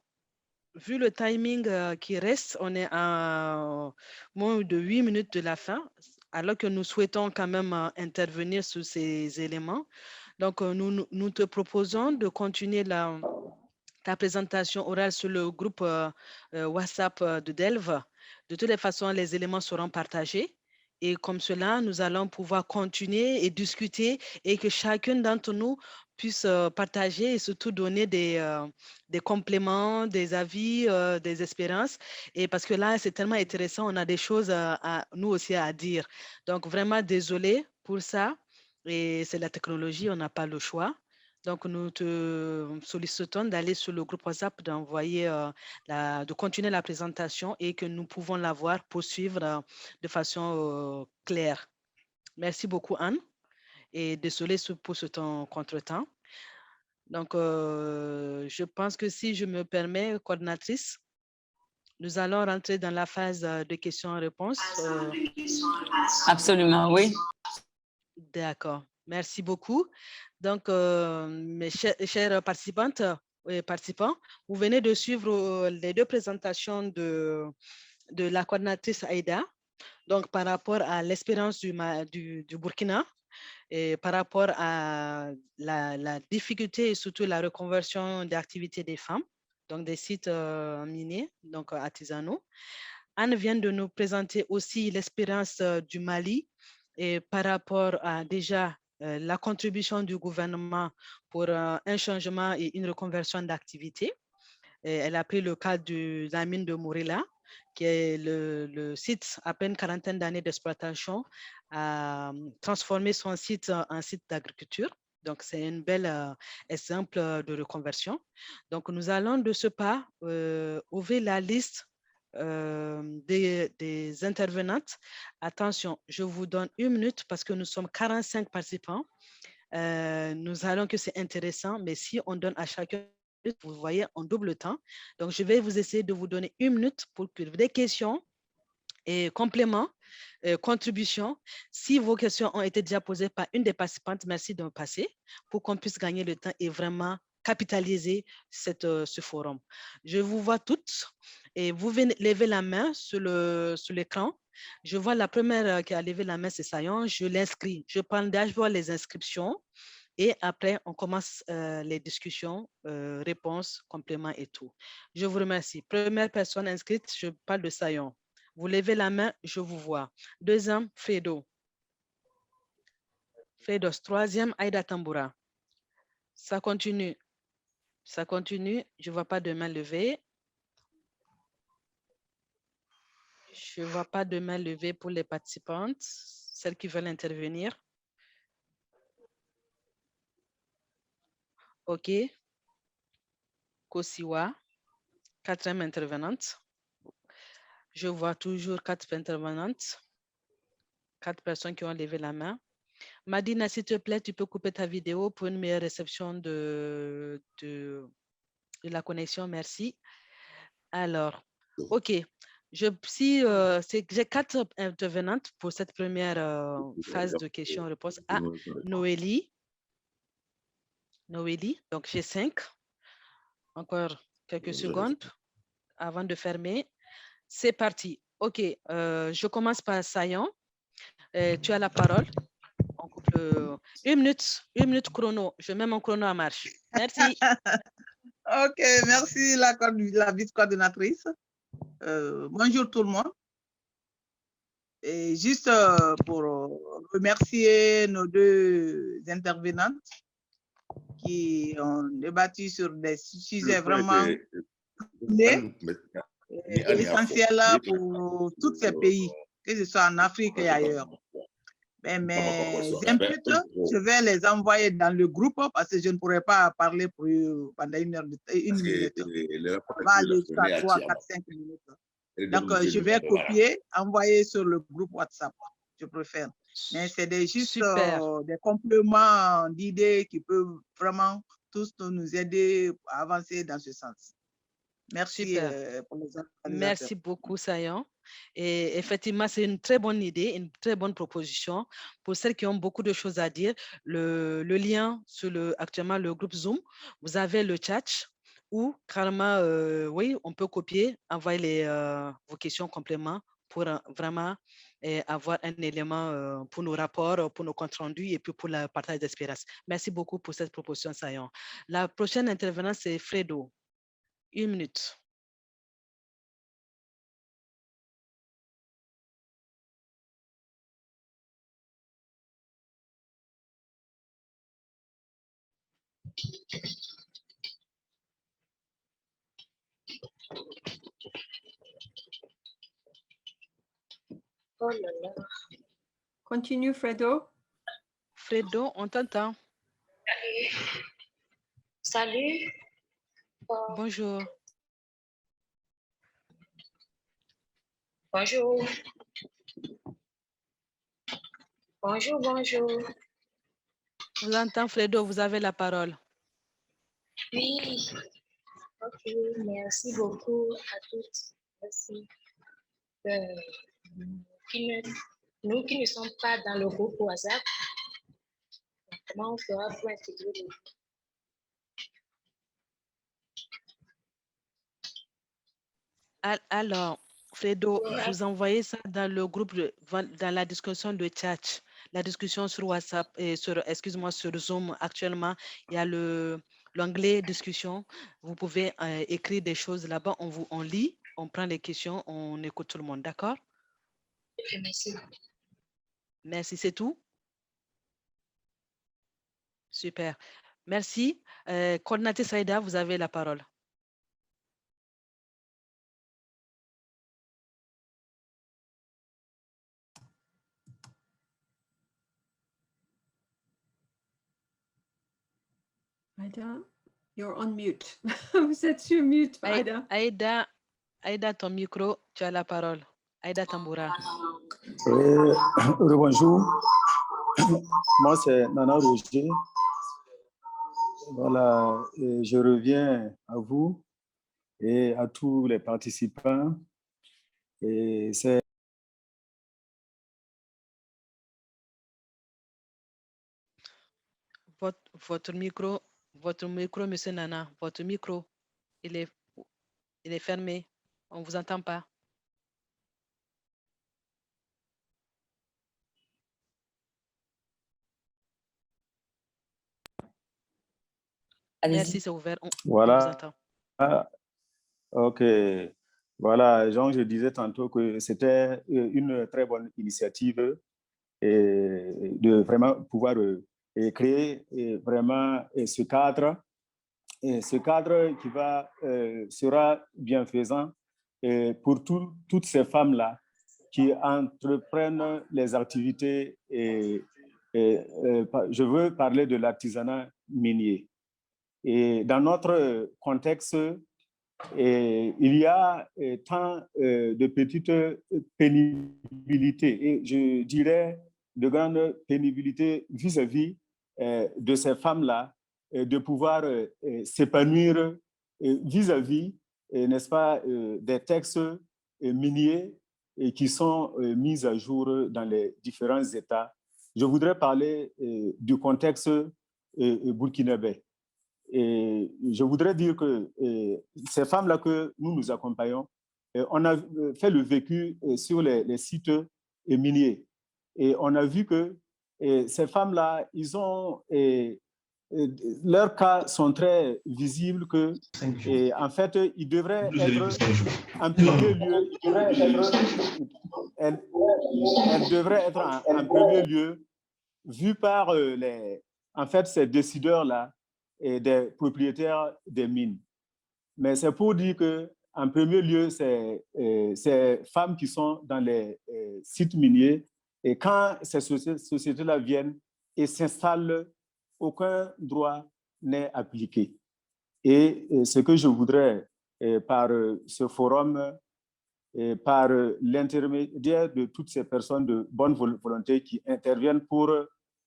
qui reste, on est à moins de 8 minutes de la fin, alors que nous souhaitons quand même intervenir sur ces éléments. Donc, nous te proposons de continuer ta présentation orale sur le groupe WhatsApp de Delve. De toutes les façons, les éléments seront partagés. Et comme cela, nous allons pouvoir continuer et discuter et que chacun d'entre nous puisse partager et surtout donner des compléments, des avis, des expériences. Et parce que là, c'est tellement intéressant, on a des choses nous aussi à dire. Donc, vraiment désolé pour ça. Et c'est la technologie, on n'a pas le choix. Donc, nous te sollicitons d'aller sur le groupe WhatsApp, d'envoyer, de continuer la présentation et que nous pouvons la voir poursuivre de façon claire. Merci beaucoup, Anne. Et désolé pour ce temps contretemps. Donc, je pense que si je me permets, coordinatrice, nous allons rentrer dans la phase de questions-réponses. Absolument, oui. D'accord. Merci beaucoup. Donc, mes chers participantes et participants, vous venez de suivre les deux présentations de la coordinatrice Aïda. Donc, par rapport à l'expérience du Burkina et par rapport à la difficulté et surtout la reconversion d'activités des femmes, donc des sites miniers, donc artisanaux. Anne vient de nous présenter aussi l'expérience du Mali et par rapport à déjà la contribution du gouvernement pour un changement et une reconversion d'activité. Elle a pris le cas de la mine de Morila, qui est le site à peine quarantaine d'années d'exploitation, a transformé son site en site d'agriculture. Donc, c'est un bel exemple de reconversion. Donc, nous allons de ce pas ouvrir la liste des intervenantes. Attention, je vous donne 1 minute parce que nous sommes 45 participants. Nous allons que c'est intéressant, mais si on donne à chacun, vous voyez, en double temps. Donc, je vais vous essayer de vous donner 1 minute pour que des questions et compléments, contributions. Si vos questions ont été déjà posées par une des participantes, merci de me passer pour qu'on puisse gagner le temps et vraiment capitaliser ce forum. Je vous vois toutes et vous venez lever la main sur l'écran. Je vois la première qui a levé la main, c'est Sayon. Je l'inscris. Je prends le dashboard, les inscriptions. Et après, on commence les discussions, réponses, compléments et tout. Je vous remercie. Première personne inscrite, je parle de Sayon. Vous levez la main, je vous vois. Deuxième, Fredo. Fredos. Troisième, Aïda Tamboura. Ça continue. Ça continue. Je ne vois pas de main levée. Je ne vois pas de main levée pour les participantes, celles qui veulent intervenir. OK. Kosiwa, 4e intervenante. Je vois toujours 4 intervenantes, 4 personnes qui ont levé la main. Madina, s'il te plaît, tu peux couper ta vidéo pour une meilleure réception de la connexion. Merci. Alors, OK. J'ai 4 intervenantes pour cette première phase de questions-réponses. Ah, Noélie. Donc j'ai 5. Encore quelques secondes avant de fermer. C'est parti. OK. Je commence par Sayon. Tu as la parole. On coupe une minute chrono. Je mets mon chrono en marche. Merci. OK, merci la vice-coordinatrice. Bonjour tout le monde. Et juste pour remercier nos 2 intervenantes qui ont débattu sur des sujets vraiment clés et essentiels pour tous ces pays, que ce soit en Afrique et ailleurs. Mais mes inputs, je vais les envoyer dans le groupe parce que je ne pourrai pas parler pendant une minute. On va aller jusqu'à 3, 4, 5 minutes. Donc, je vais copier, envoyer sur le groupe WhatsApp. Je préfère. Mais c'est juste des compléments d'idées qui peuvent vraiment tous nous aider à avancer dans ce sens. Merci pour les organisateurs. Merci beaucoup, Sayon. Et effectivement, c'est une très bonne idée, une très bonne proposition. Pour celles qui ont beaucoup de choses à dire, le lien sur actuellement le groupe Zoom, vous avez le chat où carrément, oui, on peut copier, envoyer vos questions compléments pour vraiment avoir un élément pour nos rapports, pour nos comptes rendus et puis pour le partage d'expérience. Merci beaucoup pour cette proposition, Sayon. La prochaine intervenante, c'est Fredo. 1 minute. Oh là là. Continue, Fredo. Fredo, on t'entend. Salut. Bonjour. Bonjour. Bonjour, bonjour. Vous entendez, Fredo, vous avez la parole. Oui. OK, merci beaucoup à toutes. Merci. Nous qui ne sommes pas dans le groupe WhatsApp, comment on fera pour intégrer les... Alors, Fredo, vous envoyez ça dans le groupe, dans la discussion de chat, la discussion sur WhatsApp et excuse-moi, sur Zoom. Actuellement, il y a l'onglet discussion. Vous pouvez écrire des choses là-bas. On lit, on prend les questions, on écoute tout le monde. D'accord? Merci. Merci, c'est tout? Super. Merci. Coordinatrice Saïda, vous avez la parole. Aïda, you're on mute. Vous êtes sur mute, Aïda. Aïda, ton micro, tu as la parole. Aïda Tamboura. Bonjour. Moi, c'est Nana Roger. Voilà, et je reviens à vous et à tous les participants. Et c'est votre micro, monsieur Nana, votre micro, il est fermé. On ne vous entend pas. Merci, c'est ouvert. Voilà. On vous entend. OK. Voilà, Jean, je disais tantôt que c'était une très bonne initiative et de vraiment pouvoir créer vraiment ce cadre. Et ce cadre qui sera bienfaisant pour toutes ces femmes-là qui entreprennent les activités je veux parler de l'artisanat minier. Et dans notre contexte, il y a tant de petites pénibilités et je dirais de grandes pénibilités vis-à-vis de ces femmes-là, de pouvoir s'épanouir vis-à-vis, n'est-ce pas, des textes miniers qui sont mis à jour dans les différents États. Je voudrais parler du contexte burkinabé. Et je voudrais dire que ces femmes-là que nous accompagnons, on a fait le vécu sur les sites miniers. Et on a vu que ces femmes-là, ils ont leurs cas sont très visibles que, en fait, ils devraient être en premier lieu, elles devraient être en premier lieu vues par en fait, ces décideurs-là et des propriétaires des mines. Mais c'est pour dire qu'en premier lieu, c'est ces femmes qui sont dans les sites miniers et quand ces sociétés-là viennent et s'installent, aucun droit n'est appliqué. Et ce que je voudrais, par ce forum, par l'intermédiaire de toutes ces personnes de bonne volonté qui interviennent pour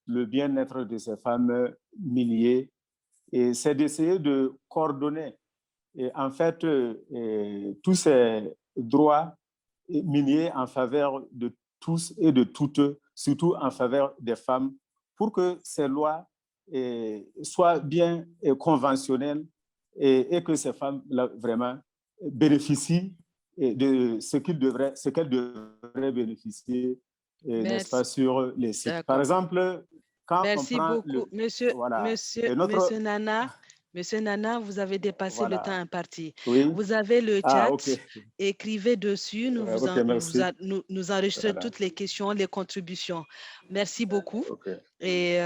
le bien-être de ces femmes miniers, et c'est d'essayer de coordonner en fait tous ces droits miniers en faveur de tous et de toutes, surtout en faveur des femmes, pour que ces lois soient bien conventionnelles et que ces femmes-là vraiment bénéficient de ce qu'elles devraient bénéficier, n'est-ce pas, sur les sites. Par exemple, quand Merci on prend beaucoup, monsieur Nana. Monsieur Nana, vous avez dépassé le temps imparti. Oui. Vous avez le chat, okay. Écrivez dessus, nous enregistrons toutes les questions, les contributions. Merci beaucoup. Et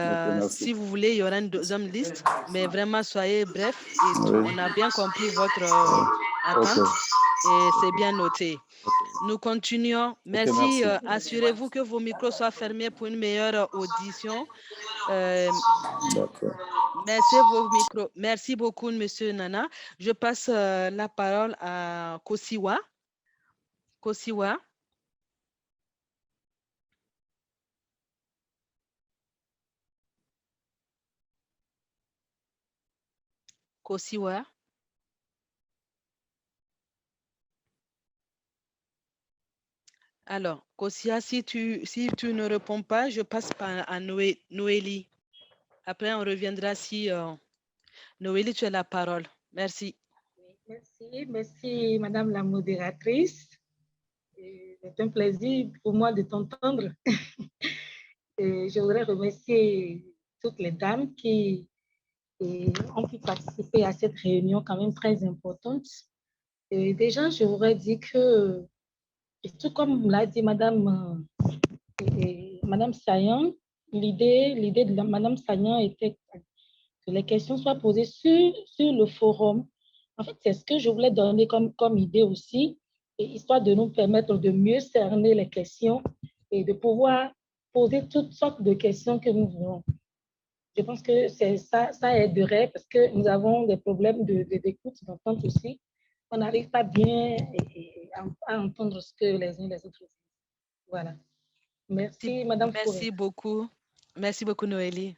si vous voulez, il y aura une deuxième liste, mais vraiment, soyez bref. Et on a bien compris votre attente et c'est bien noté. Nous continuons. Merci. Assurez-vous que vos micros soient fermés pour une meilleure audition. Merci beaucoup, monsieur Nana. Je passe la parole à Kosiwa. Kosiwa. Kosiwa. Alors, Kosia, si tu ne réponds pas, je passe à Noélie. Après, on reviendra si... Noélie, tu as la parole. Merci. Merci, Madame la modératrice. C'est un plaisir pour moi de t'entendre. Je voudrais remercier toutes les dames qui ont pu participer à cette réunion quand même très importante. Et déjà, je voudrais dire que, tout comme l'a dit Madame Sayan, l'idée de Madame Sayan était que les questions soient posées sur le forum. En fait, c'est ce que je voulais donner comme idée aussi, et histoire de nous permettre de mieux cerner les questions et de pouvoir poser toutes sortes de questions que nous voulons. Je pense que ça aiderait parce que nous avons des problèmes d'écoute, d'entente aussi. On n'arrive pas bien à entendre ce que les uns et les autres disent. Voilà. Merci, Madame. Merci beaucoup. Merci beaucoup, Noélie.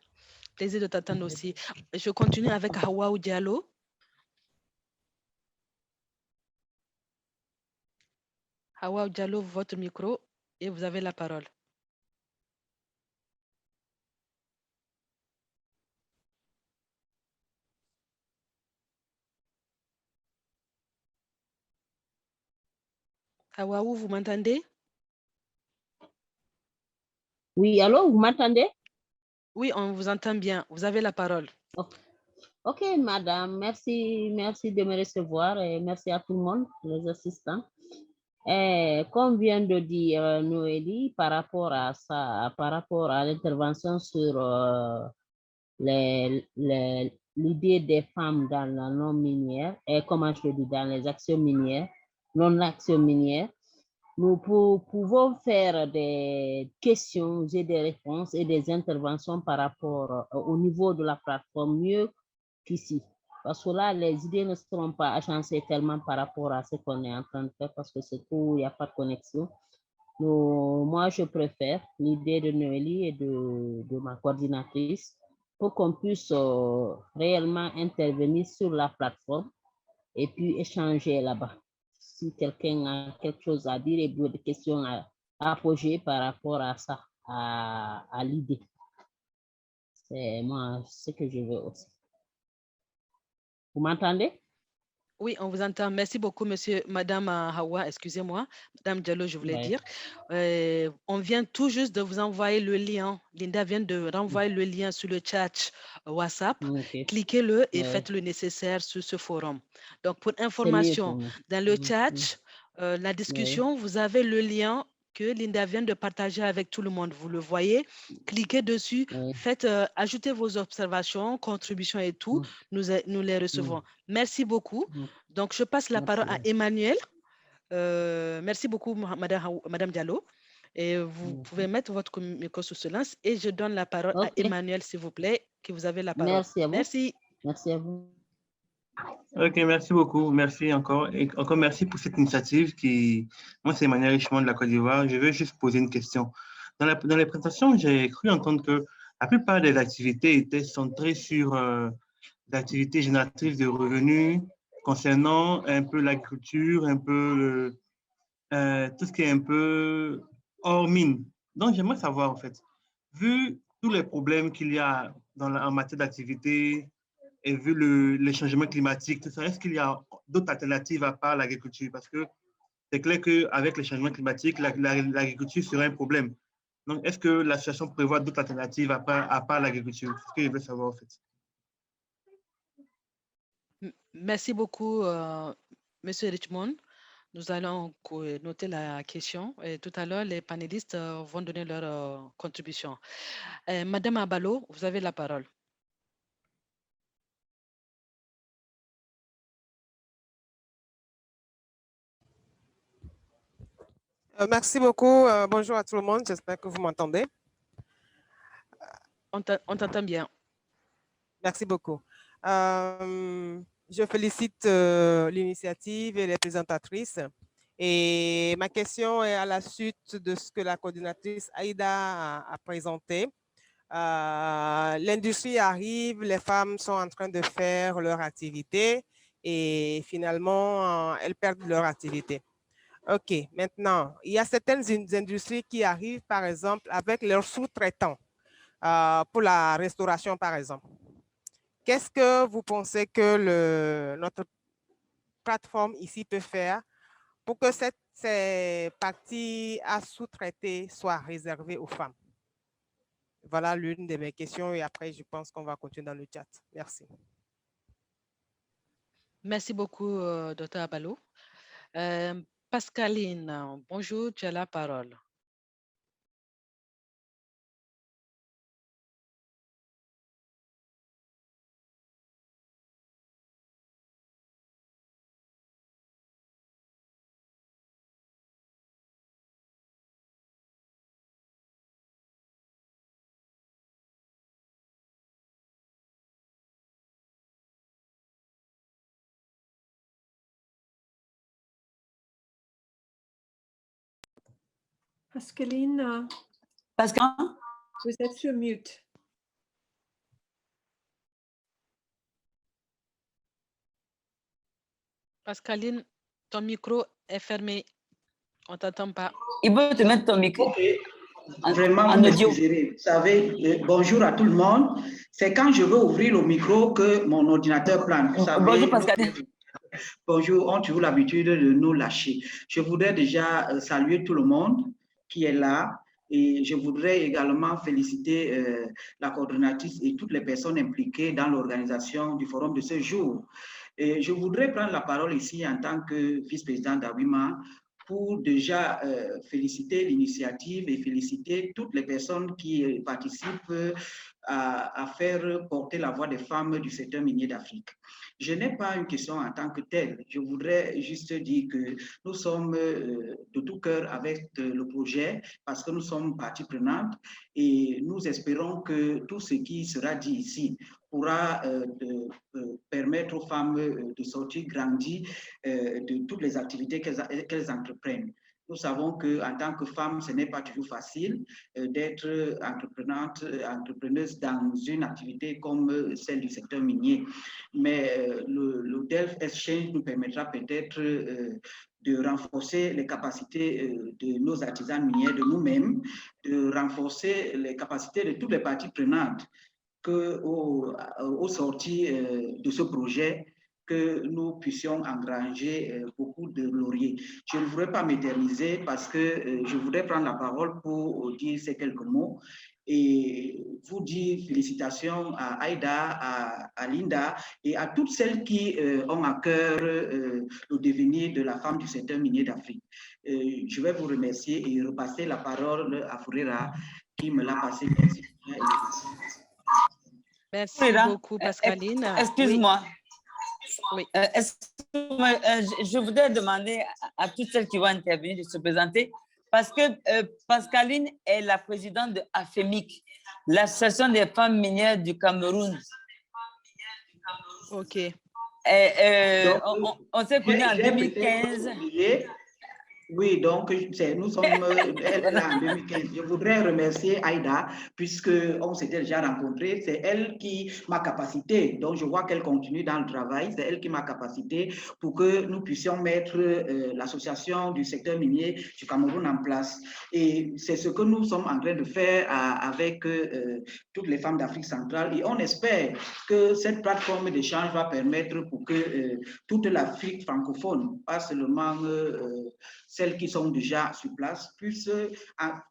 Plaisir de t'attendre aussi. Je continue avec Hawa Diallo. Hawa Diallo, votre micro et vous avez la parole. Hawa, vous m'entendez? Oui, allô, vous m'entendez? Oui, on vous entend bien. Vous avez la parole. Ok, madame, merci de me recevoir et merci à tout le monde, les assistants. Comme vient de dire Noélie, par rapport à l'intervention sur l'idée des femmes dans la non minière et comment je le dis, dans les actions minières, non-action minière. Nous pouvons faire des questions et des réponses et des interventions par rapport au niveau de la plateforme mieux qu'ici. Parce que là, les idées ne seront pas agencées tellement par rapport à ce qu'on est en train de faire parce que c'est tout, il n'y a pas de connexion. Donc, moi, je préfère l'idée de Noélie et de ma coordinatrice pour qu'on puisse réellement intervenir sur la plateforme et puis échanger là-bas. Si quelqu'un a quelque chose à dire et des questions à poser par rapport à ça, à l'idée. C'est moi ce que je veux aussi. Vous m'entendez? Oui, on vous entend. Merci beaucoup, Madame Hawa, excusez-moi. Madame Diallo, je voulais dire. On vient tout juste de vous envoyer le lien. Linda vient de renvoyer le lien sur le chat WhatsApp. Cliquez-le et faites le nécessaire sur ce forum. Donc, pour information, dans le chat, la discussion, vous avez le lien que Linda vient de partager avec tout le monde. Vous le voyez, cliquez dessus, faites, ajoutez vos observations, contributions et tout. Nous les recevons. Merci beaucoup. Donc, je passe la parole à Emmanuel. Merci beaucoup, Madame Diallo. Et vous pouvez mettre votre micro sous silence et je donne la parole à Emmanuel, s'il vous plaît, que vous avez la parole. Merci à vous. Merci. Merci à vous. Ok, merci beaucoup. Merci encore. Et encore merci pour cette initiative qui... Moi, c'est Emmanuel Richemont de la Côte d'Ivoire. Je veux juste poser une question. Dans les présentations, j'ai cru entendre que la plupart des activités étaient centrées sur l'activité génératrice de revenus concernant un peu l'agriculture, un peu tout ce qui est un peu hors mine. Donc, j'aimerais savoir, en fait, vu tous les problèmes qu'il y a en matière d'activité et vu les changements climatiques, tout ça, est-ce qu'il y a d'autres alternatives à part l'agriculture? Parce que c'est clair qu'avec les changements climatiques, l'agriculture serait un problème. Donc, est-ce que l'association prévoit d'autres alternatives à part l'agriculture? C'est ce que je veux savoir, en fait. Merci beaucoup, Monsieur Richemont. Nous allons noter la question et tout à l'heure, les panélistes vont donner leur contribution. Madame Abalo, vous avez la parole. Merci beaucoup. Bonjour à tout le monde. J'espère que vous m'entendez. On t'entend bien. Merci beaucoup. Je félicite l'initiative et les présentatrices. Et ma question est à la suite de ce que la coordinatrice Aïda a présenté. L'industrie arrive, les femmes sont en train de faire leur activité et finalement, elles perdent leur activité. OK, maintenant, il y a certaines industries qui arrivent, par exemple, avec leurs sous-traitants pour la restauration, par exemple. Qu'est-ce que vous pensez que notre plateforme ici peut faire pour que ces parties à sous-traiter soient réservées aux femmes? Voilà l'une de mes questions et après, je pense qu'on va continuer dans le chat. Merci. Merci beaucoup, Dr. Abalo. Pascaline, bonjour, tu as la parole. Pascaline, vous êtes sur mute. Pascaline, ton micro est fermé. On ne t'entend pas. Il veut te mettre ton micro. Okay. Vraiment, vous m'excuserez. Vous savez, bonjour à tout le monde. C'est quand je veux ouvrir le micro que mon ordinateur plane. Vous savez, bonjour Pascaline. Bonjour, on a toujours l'habitude de nous lâcher. Je voudrais déjà saluer tout le monde qui est là et je voudrais également féliciter la coordonnatrice et toutes les personnes impliquées dans l'organisation du forum de ce jour. Et je voudrais prendre la parole ici en tant que vice-président d'Awima pour déjà féliciter l'initiative et féliciter toutes les personnes qui participent à faire porter la voix des femmes du secteur minier d'Afrique. Je n'ai pas une question en tant que telle. Je voudrais juste dire que nous sommes de tout cœur avec le projet parce que nous sommes partie prenante et nous espérons que tout ce qui sera dit ici pourra permettre aux femmes de sortir grandies de toutes les activités qu'elles entreprennent. Nous savons qu'en tant que femme, ce n'est pas toujours facile d'être entrepreneuse dans une activité comme celle du secteur minier. Mais le Delft Exchange nous permettra peut-être de renforcer les capacités de nos artisans miniers, de nous-mêmes, de renforcer les capacités de toutes les parties prenantes au sorti de ce projet, que nous puissions engranger beaucoup de lauriers. Je ne voudrais pas m'éterniser parce que je voudrais prendre la parole pour dire ces quelques mots et vous dire félicitations à Aïda, à Linda et à toutes celles qui ont à cœur le devenir de la femme du secteur minier d'Afrique. Je vais vous remercier et repasser la parole à Fourera qui me l'a passé. Merci beaucoup, Pascaline. Excuse-moi. Oui. Je voudrais demander à toutes celles qui vont intervenir de se présenter parce que Pascaline est la présidente de AFEMIC, l'Association des femmes minières du Cameroun. OK. On s'est connus en 2015. Oui, donc nous sommes là en 2015. Je voudrais remercier Aïda puisqu'on s'était déjà rencontrés. C'est elle qui m'a capacité, donc je vois qu'elle continue dans le travail, c'est elle qui m'a capacité pour que nous puissions mettre l'association du secteur minier du Cameroun en place. Et c'est ce que nous sommes en train de faire avec toutes les femmes d'Afrique centrale. Et on espère que cette plateforme d'échange va permettre pour que toute l'Afrique francophone, pas seulement celles qui sont déjà sur place, puissent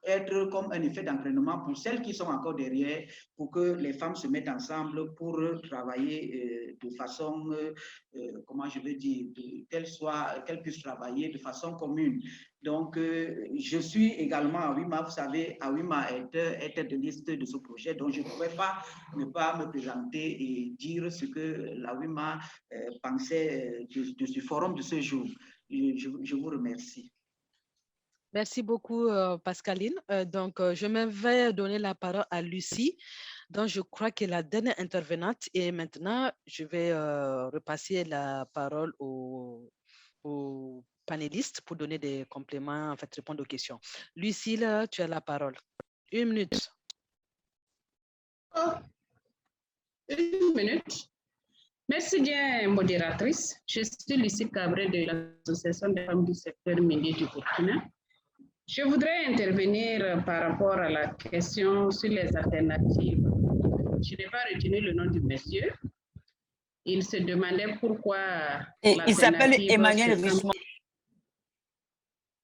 être comme un effet d'entraînement pour celles qui sont encore derrière, pour que les femmes se mettent ensemble pour travailler de façon, comment je veux dire, qu'elles puissent travailler de façon commune. Donc, je suis également à WIMA. Vous savez, à WIMA est tête de liste de ce projet, donc je ne pourrais pas ne pas me présenter et dire ce que la WIMA pensait de ce forum de ce jour. Je vous remercie. Merci beaucoup, Pascaline. Donc, je me vais donner la parole à Lucie. Donc, je crois qu'elle est la dernière intervenante. Et maintenant, je vais repasser la parole aux panélistes pour donner des compléments, en fait, répondre aux questions. Lucille, tu as la parole. 1 minute. 1 minute. Merci bien, modératrice. Je suis Lucie Cabré de l'Association des femmes du secteur minier du Burkina. Je voudrais intervenir par rapport à la question sur les alternatives. Je n'ai pas retenu le nom du monsieur. Il se demandait pourquoi... Il s'appelle Emmanuel Richemont.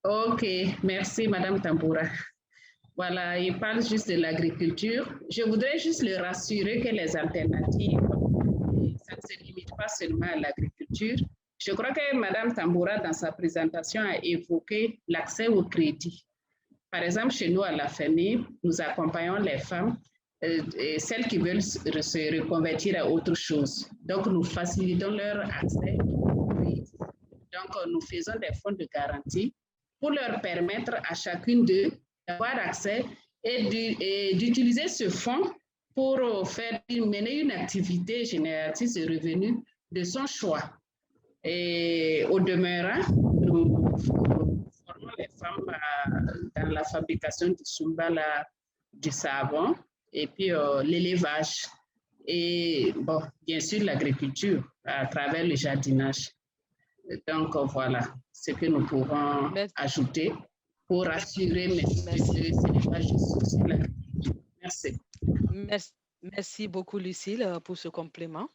Ok, merci Madame Tamboura. Voilà, il parle juste de l'agriculture. Je voudrais juste le rassurer que les alternatives, ça ne se limite pas seulement à l'agriculture. Je crois que Mme Tamboura, dans sa présentation, a évoqué l'accès au crédit. Par exemple, chez nous, à la famille, nous accompagnons les femmes, celles qui veulent se reconvertir à autre chose. Donc, nous facilitons leur accès au crédit. Donc, nous faisons des fonds de garantie pour leur permettre à chacune d'eux d'avoir accès et d'utiliser ce fonds pour mener une activité génératrice de revenus de son choix. Et au demeurant, nous formons les femmes dans la fabrication du sumbala, du savon, et puis l'élevage, et bon, bien sûr l'agriculture à travers le jardinage. Donc voilà ce que nous pouvons ajouter pour assurer que ce n'est pas juste l'agriculture. Merci. Merci beaucoup, Lucille, pour ce complément.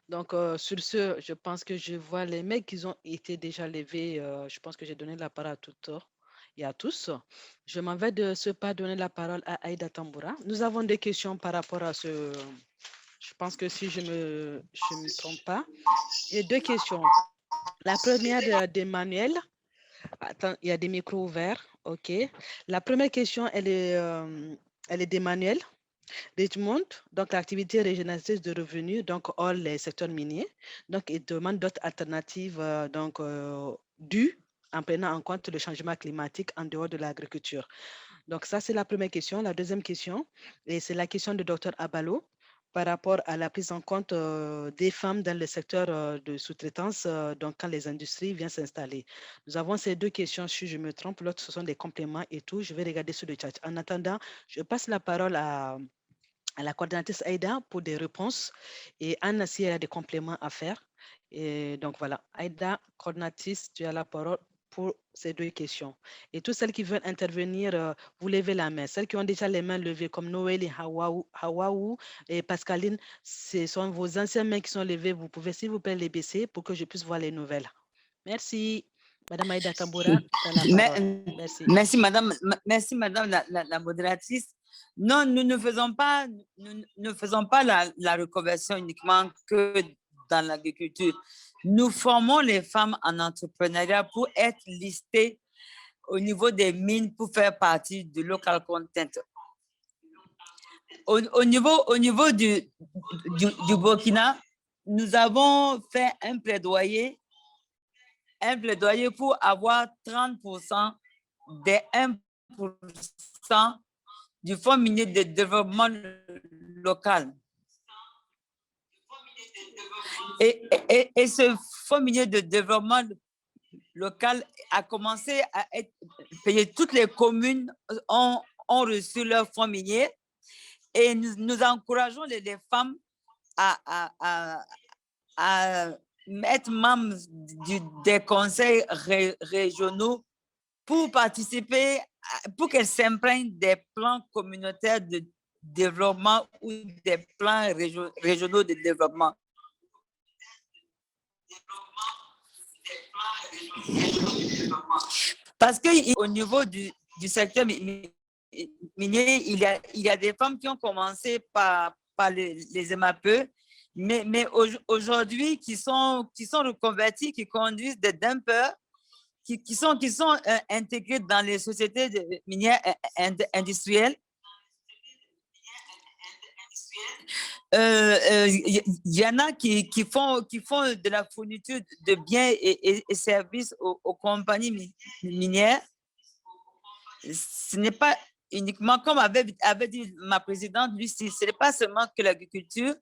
Donc, sur ce, je pense que je vois les mails qui ont été déjà levés. Je pense que j'ai donné la parole à toutes et à tous. Je m'en vais de ce pas donner la parole à Aïda Tamboura. Nous avons des questions par rapport à ce... Je pense que si je ne me trompe pas, il y a 2 questions. La première d'Emmanuel. Attends, il y a des micros ouverts. OK. La première question, elle est d'Emmanuel Richmond. Donc, l'activité régénératrice de revenus, donc, hors les secteurs miniers. Donc, il demande d'autres alternatives dues en prenant en compte le changement climatique en dehors de l'agriculture. Donc, ça, c'est la première question. La deuxième question, et c'est la question du docteur Abalo par rapport à la prise en compte des femmes dans le secteur de sous-traitance, donc quand les industries viennent s'installer. Nous avons ces deux questions, si je me trompe, l'autre, ce sont des compléments et tout. Je vais regarder sur le chat. En attendant, je passe la parole à la coordinatrice Aïda pour des réponses et Anna, si elle a des compléments à faire. Et donc, voilà. Aïda, coordinatrice, tu as la parole pour ces deux questions. Et toutes celles qui veulent intervenir, vous levez la main. Celles qui ont déjà les mains levées, comme Noélie, Hawaou et Pascaline, ce sont vos anciennes mains qui sont levées. Vous pouvez, s'il vous plaît, les baisser pour que je puisse voir les nouvelles. Merci. Madame Aïda Tamboura, tu as la parole. Merci. Merci, madame la modératrice. Non, nous ne faisons pas la reconversion uniquement que dans l'agriculture. Nous formons les femmes en entrepreneuriat pour être listées au niveau des mines pour faire partie du local content. Au niveau du Burkina, nous avons fait un plaidoyer pour avoir 30% des 1% du Fonds minier de développement local. Et ce Fonds minier de développement local a commencé à être payé. Toutes les communes ont reçu leur fonds minier et nous encourageons les femmes à être membres des conseils régionaux pour participer, pour qu'elles s'imprègnent des plans communautaires de développement ou des plans régionaux de développement. Parce qu'au niveau du secteur minier, il y a des femmes qui ont commencé par les MAPE, mais aujourd'hui qui sont reconverties, qui conduisent des dumpers, qui sont intégrés dans les sociétés minières industrielles. Il y en a qui font de la fourniture de biens et services aux compagnies minières. Ce n'est pas uniquement, comme avait dit ma présidente Lucie, ce n'est pas seulement que l'agriculture.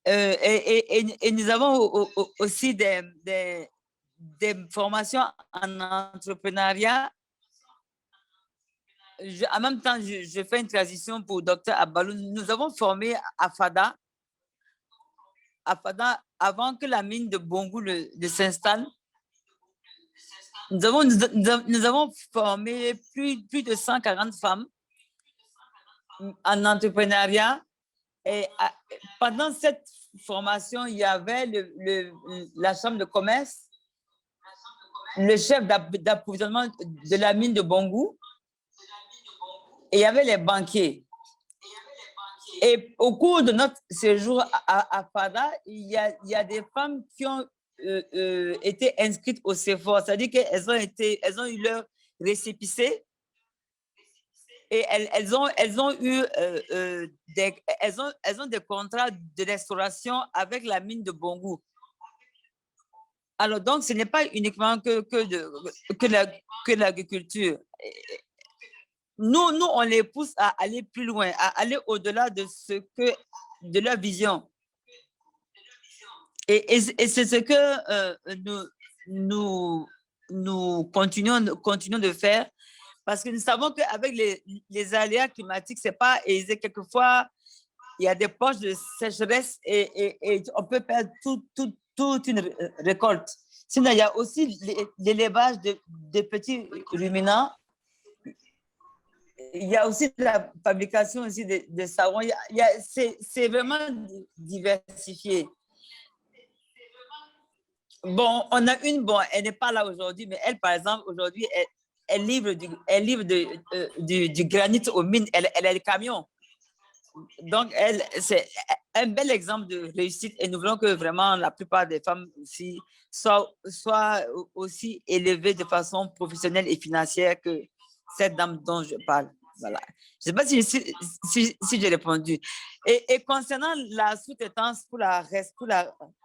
Et nous avons aussi des formations en entrepreneuriat. En même temps, je fais une transition pour Dr Abalou. Nous avons formé à Fada avant que la mine de Bongo ne s'installe. Nous avons formé plus de 140 femmes en entrepreneuriat. Et pendant cette formation, il y avait la chambre de commerce, le chef d'approvisionnement de la mine de Bongo, et il y avait les banquiers. Et au cours de notre séjour à Fada, il y a des femmes qui ont été inscrites au CEFOR, c'est-à-dire qu'elles ont eu leur récépissé et elles ont eu des contrats de restauration avec la mine de Bongo. Alors donc, ce n'est pas uniquement que l'agriculture. Nous, on les pousse à aller plus loin, à aller au-delà de leur vision. Et c'est ce que nous continuons de faire, parce que nous savons qu'avec les aléas climatiques, ce n'est pas aisé. Quelquefois, il y a des poches de sécheresse et on peut perdre toute une récolte. Sinon, il y a aussi l'élevage de petits ruminants. Il y a aussi la fabrication aussi de savon. C'est vraiment diversifié. Bon, on a elle n'est pas là aujourd'hui, mais elle, par exemple, aujourd'hui, elle livre du granit aux mines. Elle a le camion. Donc, c'est un bel exemple de réussite et nous voulons que vraiment la plupart des femmes aussi soient aussi élevées de façon professionnelle et financière que cette dame dont je parle. Voilà. Je ne sais pas si j'ai répondu. Et concernant la sous-traitance pour la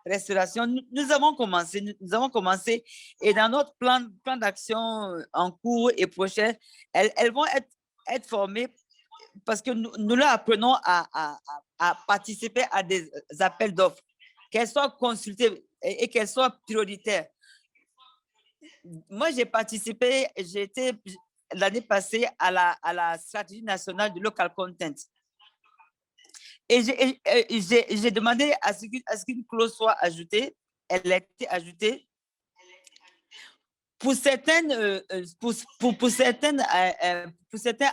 restauration, nous avons commencé et dans notre plan d'action en cours et prochain, elles vont être formées parce que nous leur apprenons à participer à des appels d'offres, qu'elles soient consultées et qu'elles soient prioritaires. Moi, j'ai participé, j'ai été l'année passée à la stratégie nationale de local content. Et j'ai demandé à ce qu'une clause soit ajoutée. Elle a été ajoutée. Pour certains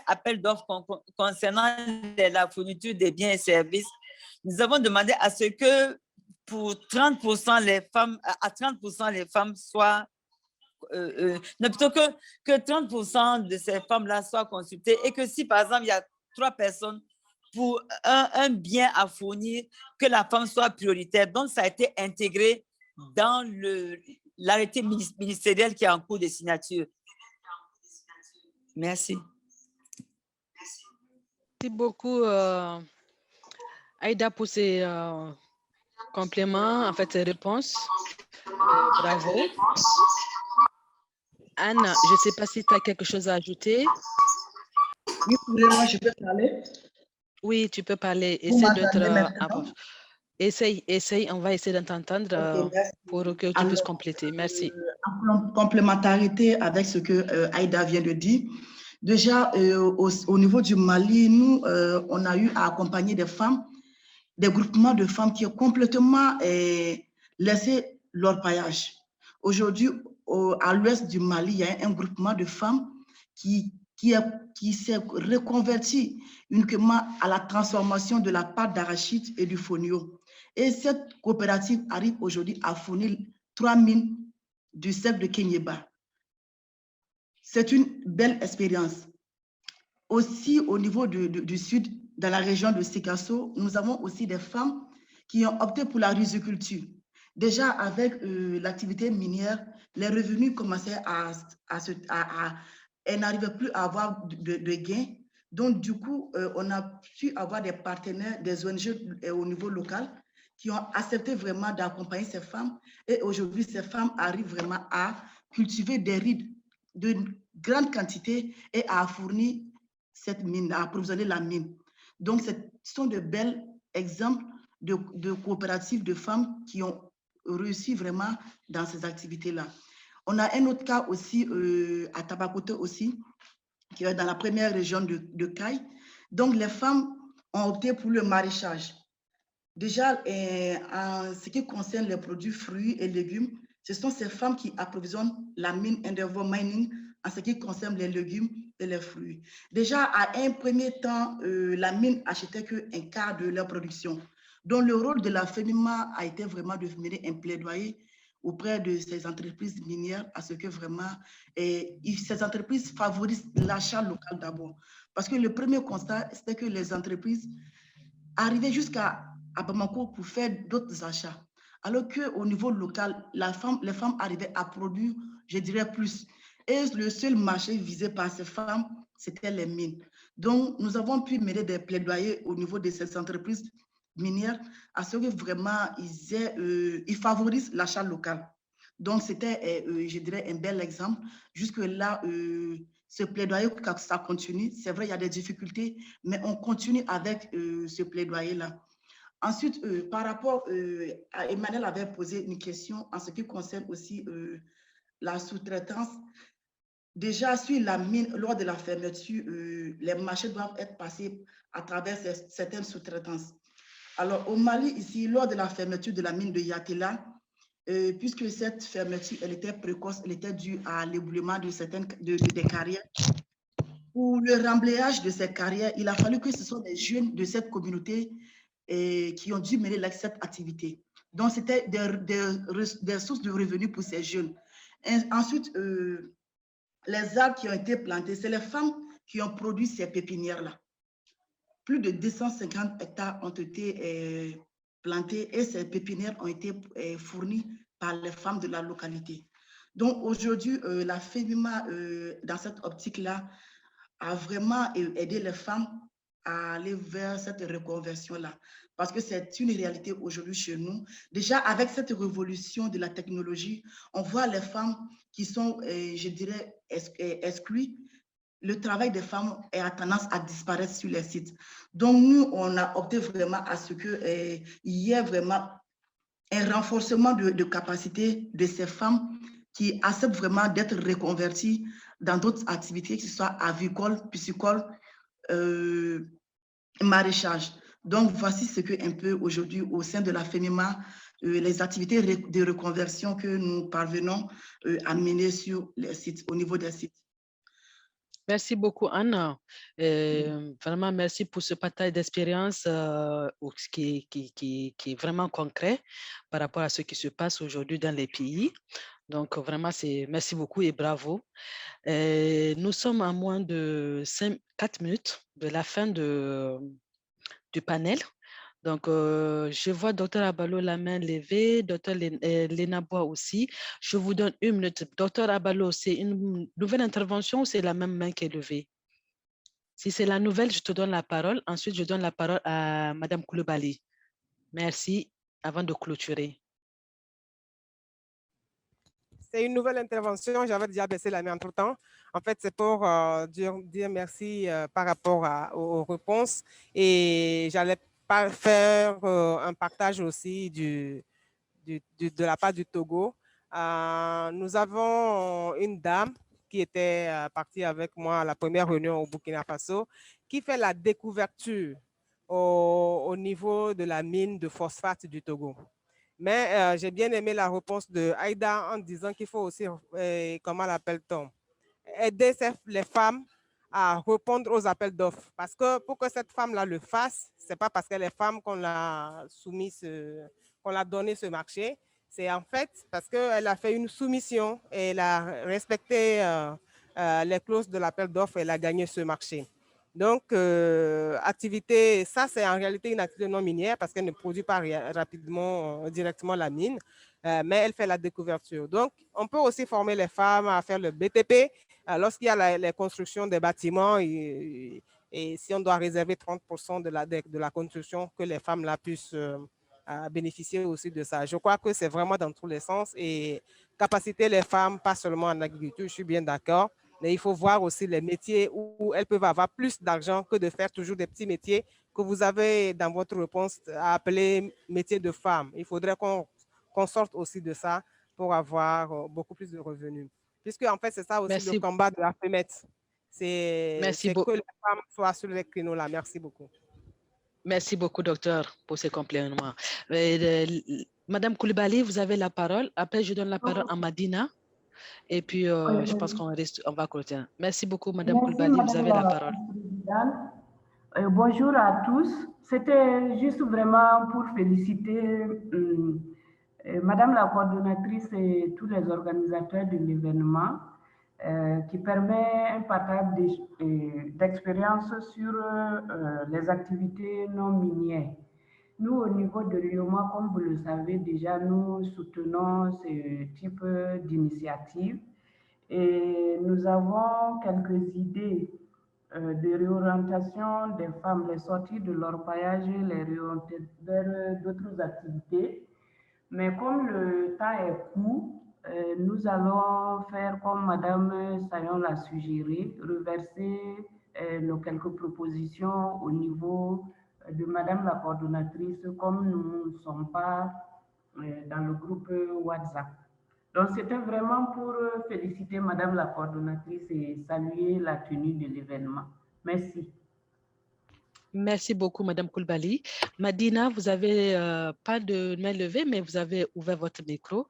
appels d'offres concernant la fourniture des biens et services, nous avons demandé à ce que pour 30% les femmes, à 30% les femmes soient, plutôt que 30% de ces femmes-là soient consultées et que si par exemple il y a 3 personnes pour un bien à fournir, que la femme soit prioritaire. Donc ça a été intégré dans l'arrêté ministériel qui est en cours de signature. Merci. Merci beaucoup, Aïda, pour ces compléments, en fait, ces réponses. Bravo. Anne, je ne sais pas si tu as quelque chose à ajouter. Oui, moi, je peux parler. Oui, tu peux parler. Essaye, on va essayer de t'entendre pour que tu puisses compléter. Merci. En complémentarité avec ce que Aïda vient de dire, déjà au niveau du Mali, nous, on a eu à accompagner des femmes, des groupements de femmes qui ont complètement laissé leur paillage. Aujourd'hui, à l'ouest du Mali, il y a un groupement de femmes qui s'est reconverti uniquement à la transformation de la pâte d'arachide et du fonio. Et cette coopérative arrive aujourd'hui à fournir 3 mines du sel de Kenyeba. C'est une belle expérience. Aussi, au niveau du sud, dans la région de Sikasso, nous avons aussi des femmes qui ont opté pour la riziculture. Déjà, avec l'activité minière, les revenus commençaient elles n'arrivaient plus à avoir de gains. Donc, du coup, on a pu avoir des partenaires, des ONG au niveau local qui ont accepté vraiment d'accompagner ces femmes. Et aujourd'hui, ces femmes arrivent vraiment à cultiver des riz de grande quantité et à fournir cette mine, à approvisionner la mine. Donc, ce sont de bels exemples de coopératives de femmes qui ont réussi vraiment dans ces activités-là. On a un autre cas aussi à Tabakoto aussi, qui est dans la première région de Caille. Donc, les femmes ont opté pour le maraîchage. Déjà, en ce qui concerne les produits fruits et légumes, ce sont ces femmes qui approvisionnent la mine Endeavour Mining en ce qui concerne les légumes et les fruits. Déjà, à un premier temps, la mine achetait qu'un quart de leur production. Donc, le rôle de la FENIMA a été vraiment de mener un plaidoyer auprès de ces entreprises minières à ce que vraiment ces entreprises favorisent l'achat local d'abord. Parce que le premier constat, c'était que les entreprises arrivaient jusqu'à Bamako pour faire d'autres achats. Alors qu'au niveau local, les femmes arrivaient à produire, je dirais, plus. Et le seul marché visé par ces femmes, c'était les mines. Donc, nous avons pu mener des plaidoyers au niveau de ces entreprises minières à ce que vraiment ils favorisent l'achat local. Donc, c'était, je dirais, un bel exemple. Jusque-là, ce plaidoyer, ça continue. C'est vrai, il y a des difficultés, mais on continue avec ce plaidoyer-là. Ensuite, par rapport à Emmanuel avait posé une question en ce qui concerne aussi la sous-traitance. Déjà, sur la mine, lors de la fermeture, les marchés doivent être passés à travers certaines sous-traitances. Alors, au Mali, ici, lors de la fermeture de la mine de Yatela, puisque cette fermeture, elle était précoce, elle était due à l'éboulement des carrières. Pour le remblayage de ces carrières, il a fallu que ce soit des jeunes de cette communauté qui ont dû mener cette activité. Donc, c'était des sources de revenus pour ces jeunes. Et ensuite, les arbres qui ont été plantés, c'est les femmes qui ont produit ces pépinières-là. plus de 250 hectares ont été plantés et ces pépinières ont été fournies par les femmes de la localité. Donc aujourd'hui, la FEMIMA, dans cette optique-là, a vraiment aidé les femmes à aller vers cette reconversion-là. Parce que c'est une réalité aujourd'hui chez nous. Déjà, avec cette révolution de la technologie, on voit les femmes qui sont, je dirais, exclues. Le travail des femmes a tendance à disparaître sur les sites. Donc, nous, on a opté vraiment à ce qu'il y ait vraiment un renforcement de capacité de ces femmes qui acceptent vraiment d'être reconverties dans d'autres activités, que ce soit avicoles, piscicoles, maraîchage. Donc, voici ce que un peu aujourd'hui au sein de la FEMIMA, les activités de reconversion que nous parvenons à mener sur les sites, au niveau des sites. Merci beaucoup, Anna. Vraiment, merci pour ce partage d'expérience qui est vraiment concret par rapport à ce qui se passe aujourd'hui dans les pays. Donc, vraiment, merci beaucoup et bravo. Nous sommes à moins de 4 minutes de la fin du panel. Donc, je vois Dr Abalo la main levée, Dr Lena Bois aussi. Je vous donne 1 minute. Dr Abalo, c'est une nouvelle intervention ou c'est la même main qui est levée? Si c'est la nouvelle, je te donne la parole. Ensuite, je donne la parole à Madame Coulibaly. Merci, avant de clôturer. C'est une nouvelle intervention. J'avais déjà baissé la main entre-temps. En fait, c'est pour dire merci par rapport aux réponses. Et j'allais faire un partage aussi de la part du Togo. Nous avons une dame qui était partie avec moi à la première réunion au Burkina Faso, qui fait la découverture au niveau de la mine de phosphate du Togo. Mais j'ai bien aimé la réponse de Aïda en disant qu'il faut aussi, comment l'appelle-t-on, aider les femmes à répondre aux appels d'offres. Parce que pour que cette femme-là le fasse, ce n'est pas parce qu'elle est femme qu'on l'a qu'on l'a donné ce marché. C'est en fait parce qu'elle a fait une soumission et elle a respecté les clauses de l'appel d'offres et elle a gagné ce marché. Donc, activité, ça c'est en réalité une activité non minière parce qu'elle ne produit pas rapidement, directement la mine, mais elle fait la découverture. Donc, on peut aussi former les femmes à faire le BTP lorsqu'il y a les constructions des bâtiments et si on doit réserver 30% de la construction, que les femmes là puissent bénéficier aussi de ça. Je crois que c'est vraiment dans tous les sens et capaciter les femmes, pas seulement en agriculture, je suis bien d'accord, mais il faut voir aussi les métiers où elles peuvent avoir plus d'argent que de faire toujours des petits métiers que vous avez dans votre réponse appelés métiers de femmes. Il faudrait qu'on sorte aussi de ça pour avoir beaucoup plus de revenus. Puisque en fait, c'est ça aussi le combat de la FEMET. C'est que les femmes soient sur les créneaux là. Merci beaucoup. Merci beaucoup, docteur, pour ces compléments. Madame Coulibaly, vous avez la parole. Après, je donne la parole à Madina. Et puis, je pense qu'on va clôturer. Merci beaucoup, Madame Coulibaly. Vous avez la parole. Bonjour à tous. C'était juste vraiment pour féliciter Madame la coordonnatrice et tous les organisateurs de l'événement qui permet un partage d'expérience sur les activités non minières. Nous, au niveau de l'IOMA, comme vous le savez déjà, nous soutenons ce type d'initiative et nous avons quelques idées de réorientation des femmes, les sorties de l'orpaillage, les réorienter vers d'autres activités. Mais comme le temps est court, nous allons faire comme Madame Sayon l'a suggéré, reverser nos quelques propositions au niveau de Madame la coordonnatrice, comme nous ne sommes pas dans le groupe WhatsApp. Donc, c'était vraiment pour féliciter Madame la coordonnatrice et saluer la tenue de l'événement. Merci. Merci beaucoup, Madame Coulibaly. Madina, vous n'avez pas de main levée, mais vous avez ouvert votre micro.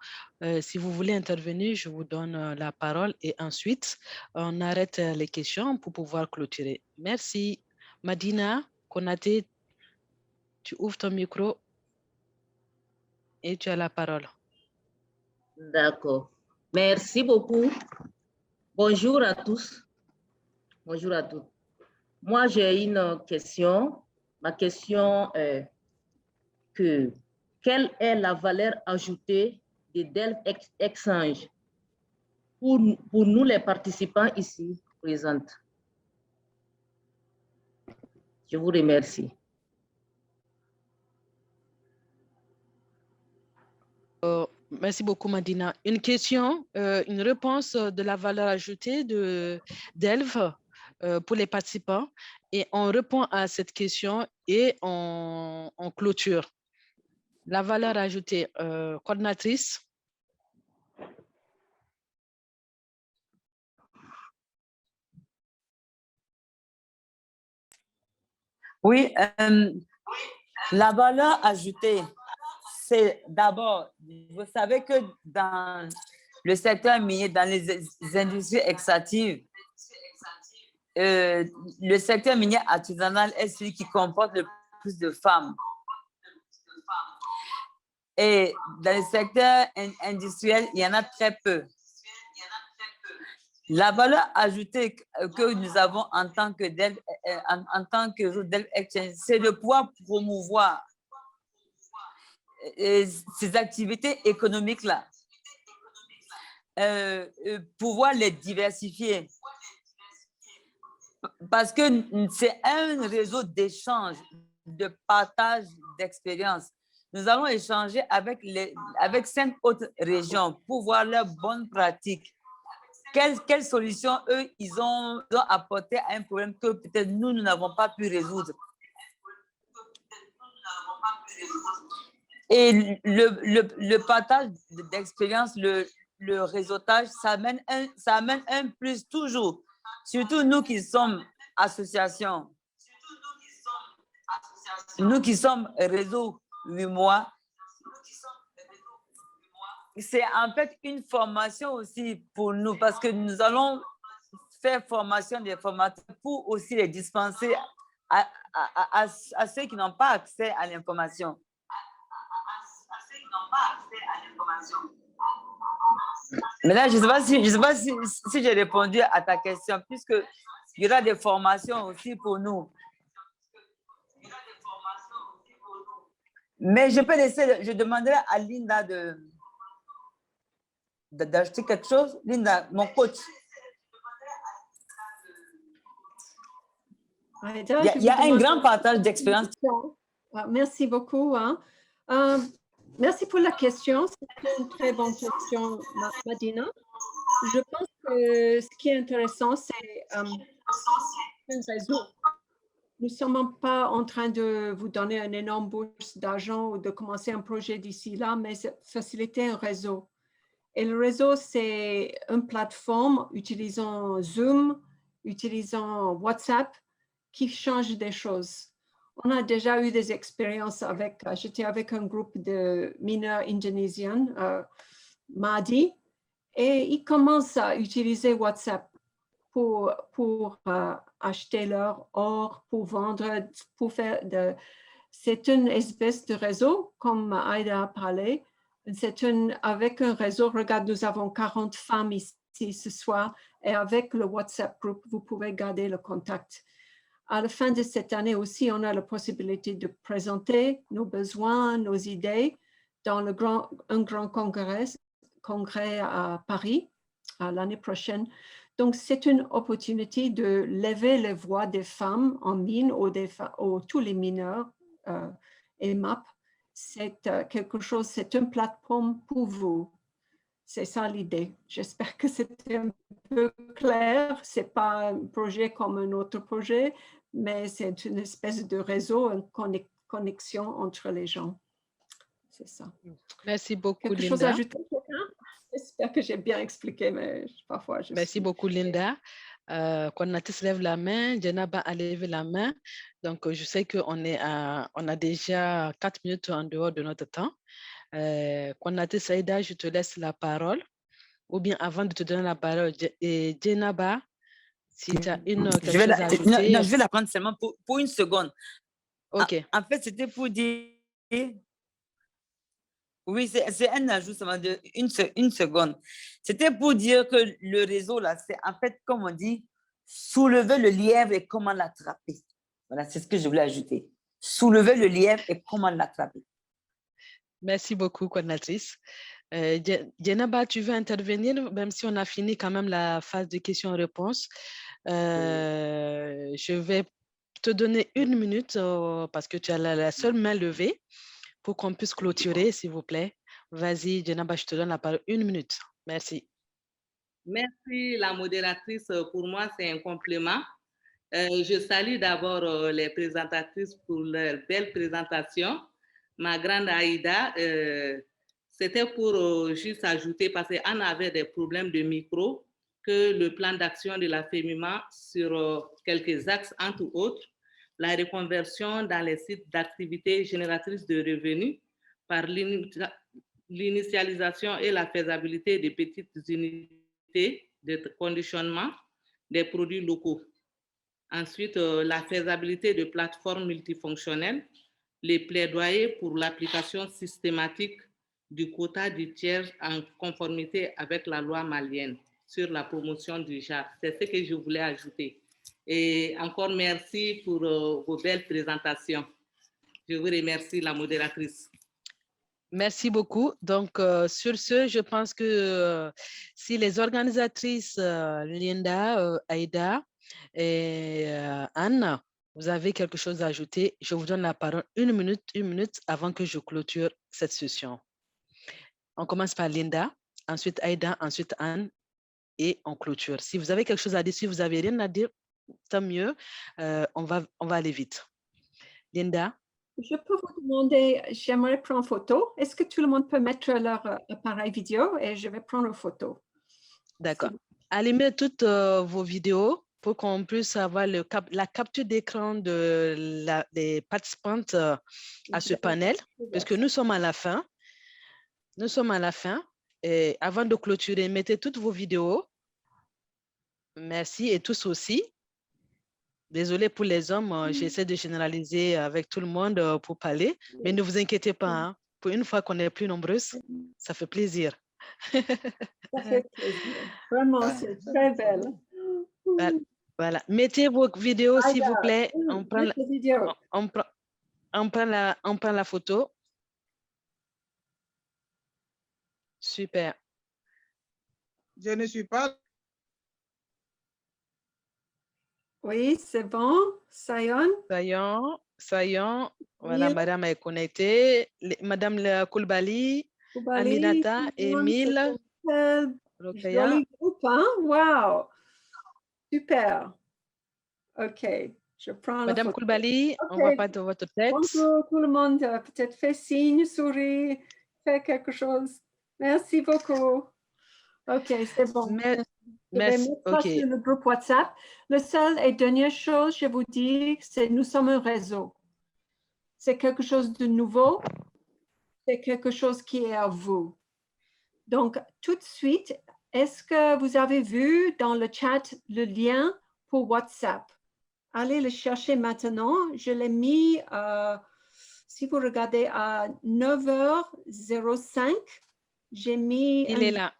Si vous voulez intervenir, je vous donne la parole et ensuite, on arrête les questions pour pouvoir clôturer. Merci. Madina Konaté, tu ouvres ton micro et tu as la parole. D'accord. Merci beaucoup. Bonjour à tous. Bonjour à tous. Moi, j'ai une question Ma question est quelle est la valeur ajoutée de Delft Exchange pour nous les participants ici présents? Je vous remercie. Merci beaucoup, Madina. Une question, une réponse de la valeur ajoutée de Delft pour les participants. Et on répond à cette question et on clôture. La valeur ajoutée, coordinatrice. Oui, la valeur ajoutée, c'est d'abord, vous savez que dans le secteur minier, dans les industries extractives, le secteur minier artisanal est celui qui comporte le plus de femmes. Et dans le secteur industriel, il y en a très peu. La valeur ajoutée que nous avons en tant que Delft Exchange, c'est de pouvoir promouvoir ces activités économiques-là, pouvoir les diversifier. Parce que c'est un réseau d'échange, de partage d'expériences. Nous allons échanger avec 5 autres régions pour voir leurs bonnes pratiques. Quelles solutions, eux, ils ont apporté à un problème que peut-être nous n'avons pas pu résoudre. Et le partage d'expérience, le réseautage, ça amène un plus toujours. Surtout nous qui sommes associations. Nous qui sommes réseau 8 mois. C'est en fait une formation aussi pour nous parce que nous allons faire formation des formateurs pour aussi les dispenser à ceux qui n'ont pas accès à l'information. Mais là, je ne sais pas si j'ai répondu à ta question, puisque il y aura des formations aussi pour nous. Mais je peux laisser, je demanderai à Linda d'ajouter quelque chose. Linda, mon coach. Il y a un grand partage d'expérience. Merci beaucoup. Hein. Merci pour la question. C'est une très bonne question, Madina. Je pense que ce qui est intéressant, c'est un réseau. Nous ne sommes pas en train de vous donner une énorme bourse d'argent ou de commencer un projet d'ici là, mais faciliter un réseau. Et le réseau, c'est une plateforme utilisant Zoom, utilisant WhatsApp, qui change des choses. On a déjà eu des expériences j'étais avec un groupe de mineurs indonésiens mardi, et ils commencent à utiliser WhatsApp pour acheter leur or, pour vendre, pour faire c'est une espèce de réseau, comme Aïda a parlé. Avec un réseau, regarde, nous avons 40 femmes ici ce soir, et avec le WhatsApp group, vous pouvez garder le contact. À la fin de cette année aussi, on a la possibilité de présenter nos besoins, nos idées dans un grand congrès à Paris l'année prochaine. Donc, c'est une opportunité de lever les voix des femmes en mine ou tous les mineurs et MAP. C'est quelque chose, c'est une plateforme pour vous. C'est ça l'idée. J'espère que c'était un peu clair. Ce n'est pas un projet comme un autre projet, mais c'est une espèce de réseau, une connexion entre les gens. C'est ça. Merci beaucoup, Quelque Linda. chose à ajouter? J'espère que j'ai bien expliqué, mais parfois je Merci beaucoup, Linda. Coordinatrice lève la main, Jenaba a levé la main. Donc, je sais qu'on a déjà 4 minutes en dehors de notre temps. Coordinatrice Aïda, je te laisse la parole. Ou bien avant de te donner la parole, Jenaba, si tu as quelque chose à ajouter. Non, je vais la prendre seulement pour une seconde. OK. En fait, c'était pour dire... Oui, c'est un ajout seulement de une seconde. C'était pour dire que le réseau, là, c'est en fait, comme on dit, soulever le lièvre et comment l'attraper. Voilà, c'est ce que je voulais ajouter. soulever le lièvre et comment l'attraper. Merci beaucoup, coordinatrice. Djenaba, tu veux intervenir, même si on a fini quand même la phase de questions-réponses. Je vais te donner 1 minute parce que tu as la seule main levée pour qu'on puisse clôturer, s'il vous plaît. Vas-y, Djenaba, je te donne la parole 1 minute. Merci. Merci, la modératrice. Pour moi, c'est un compliment. Je salue d'abord les présentatrices pour leur belle présentation. Ma grande Aïda, c'était pour juste ajouter, parce qu'Anne avait des problèmes de micro, que le plan d'action de la FEMIMA sur quelques axes, entre autres, la reconversion dans les sites d'activités génératrices de revenus par l'initialisation et la faisabilité des petites unités de conditionnement des produits locaux. Ensuite, la faisabilité de plateformes multifonctionnelles, les plaidoyers pour l'application systématique du quota du tiers en conformité avec la loi malienne sur la promotion du genre. C'est ce que je voulais ajouter. Et encore merci pour vos belles présentations. Je vous remercie, la modératrice. Merci beaucoup. Donc, sur ce, je pense que si les organisatrices Linda, Aïda et Anne, vous avez quelque chose à ajouter, je vous donne la parole 1 minute avant que je clôture cette session. On commence par Linda, ensuite Aïda, ensuite Anne et on clôture. Si vous avez quelque chose à dire, si vous n'avez rien à dire, tant mieux, on va aller vite. Linda? Je peux vous demander, j'aimerais prendre photo. Est-ce que tout le monde peut mettre leur appareil vidéo et je vais prendre une photo? D'accord. Allumez toutes vos vidéos pour qu'on puisse avoir la capture d'écran des participantes à ce panel, puisque nous sommes à la fin. Nous sommes à la fin. Et avant de clôturer, mettez toutes vos vidéos. Merci et tous aussi. Désolée pour les hommes, j'essaie de généraliser avec tout le monde pour parler, mais ne vous inquiétez pas, hein. Pour une fois qu'on est plus nombreuses, ça fait plaisir. Ça fait plaisir. Vraiment, c'est très belle. Voilà. Mettez vos vidéos, s'il vous plaît. On prend la photo. Super. Je ne suis pas. Oui, c'est bon. Sayon. Voilà, madame est connectée. Madame Koulibaly, Aminata, Émile. Joli groupe, hein? Wow. Super. OK. Je prends Madame Koulibaly, okay. On voit pas de votre tête. Bonjour tout le monde. Peut-être fait signe, souris, fait quelque chose. Merci beaucoup. OK, c'est bon. Merci. Okay. Sur le groupe WhatsApp. La seule et dernière chose, je vous dis, c'est nous sommes un réseau. C'est quelque chose de nouveau. C'est quelque chose qui est à vous. Donc, tout de suite, est-ce que vous avez vu dans le chat le lien pour WhatsApp? Allez le chercher maintenant. Je l'ai mis, si vous regardez, à 9h05. J'ai mis un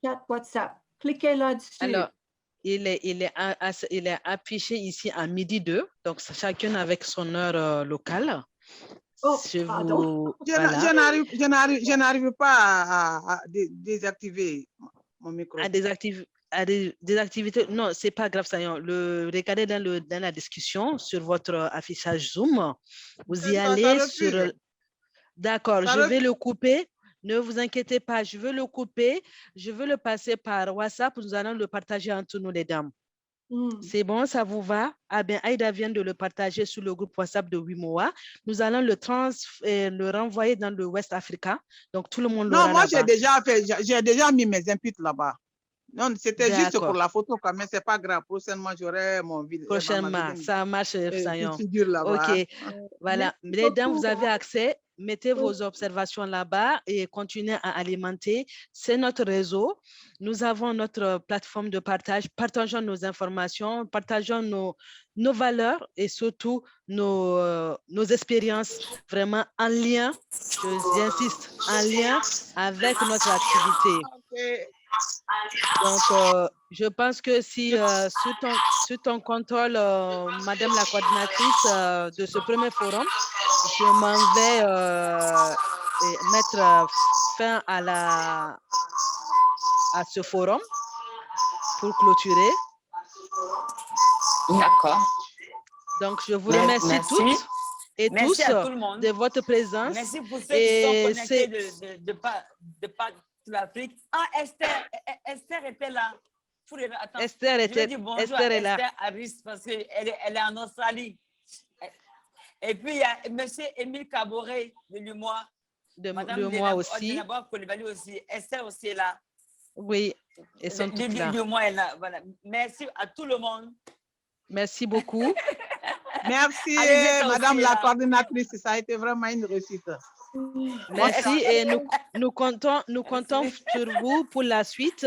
chat WhatsApp. Cliquez là-dessus. Alors, il est affiché ici à 12h02, donc chacune avec son heure locale. Oh, je n'arrive pas à désactiver mon micro. À désactiver. Non, c'est pas grave, ça. Regardez dans la discussion sur votre affichage Zoom. Vous y allez sur. D'accord, je vais le couper. Ne vous inquiétez pas, je veux le couper. Je veux le passer par WhatsApp. Nous allons le partager entre nous, les dames. C'est bon, ça vous va? Ah bien, Aïda vient de le partager sur le groupe WhatsApp de Wimoa. Nous allons le renvoyer dans le West Africa. Donc, tout le monde l'aura. Non, moi, j'ai déjà mis mes inputs là-bas. Non, c'était juste pour la photo quand même, c'est pas grave. Prochainement, j'aurai mon vidéo. Prochainement, ça marche, Sayon. OK, voilà. Les dames, vous avez accès. Mettez vos observations là-bas et continuez à alimenter. C'est notre réseau. Nous avons notre plateforme de partage. Partageons nos informations, partageons nos valeurs et surtout nos expériences vraiment en lien, j'insiste, en lien avec notre activité. Donc, je pense que si sur ton contrôle, Madame la coordinatrice de ce premier forum, je m'en vais mettre fin à ce forum pour clôturer. D'accord. Donc, je vous remercie toutes et tous à tout le monde. de votre présence. Merci pour ceux qui sont connectés de l'Afrique. Ah, Esther était là. Attends, Esther est là. Esther Harris parce qu'elle est en Australie. Et puis, il y a M. Émile Caboret de l'UMOA. Madame l'UMOA aussi. aussi. Esther aussi est là. Oui, elles sont toutes là. L'UMOA est là. Voilà. Merci à tout le monde. Merci beaucoup. Merci, Madame la coordinatrice. Ça a été vraiment une réussite. Merci et nous comptons sur vous pour la suite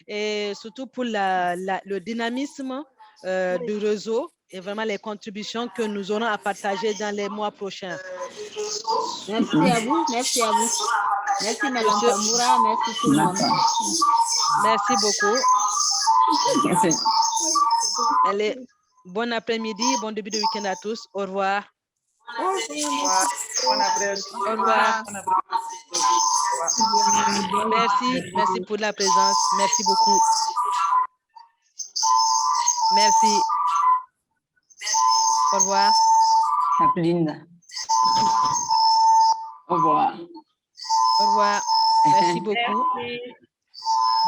et surtout pour le dynamisme du réseau et vraiment les contributions que nous aurons à partager dans les mois prochains. Merci à vous, merci à vous. Merci Madame Tamboura, merci tout le monde. Merci beaucoup. Merci. Allez, bon après-midi, bon début de week-end à tous. Au revoir. Au revoir. Bon après-midi. Au revoir. Merci pour la présence. Merci beaucoup. Merci. Au revoir. Linda. Au revoir. Au revoir. Merci beaucoup.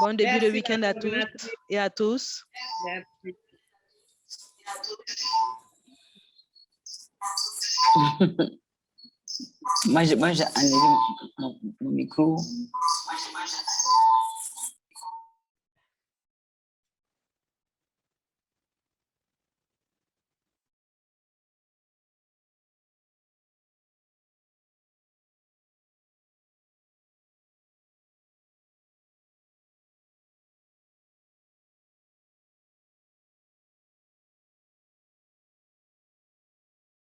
Bon début de week-end à toutes et à tous. Merci. Moi, j'ai enlevé mon micro.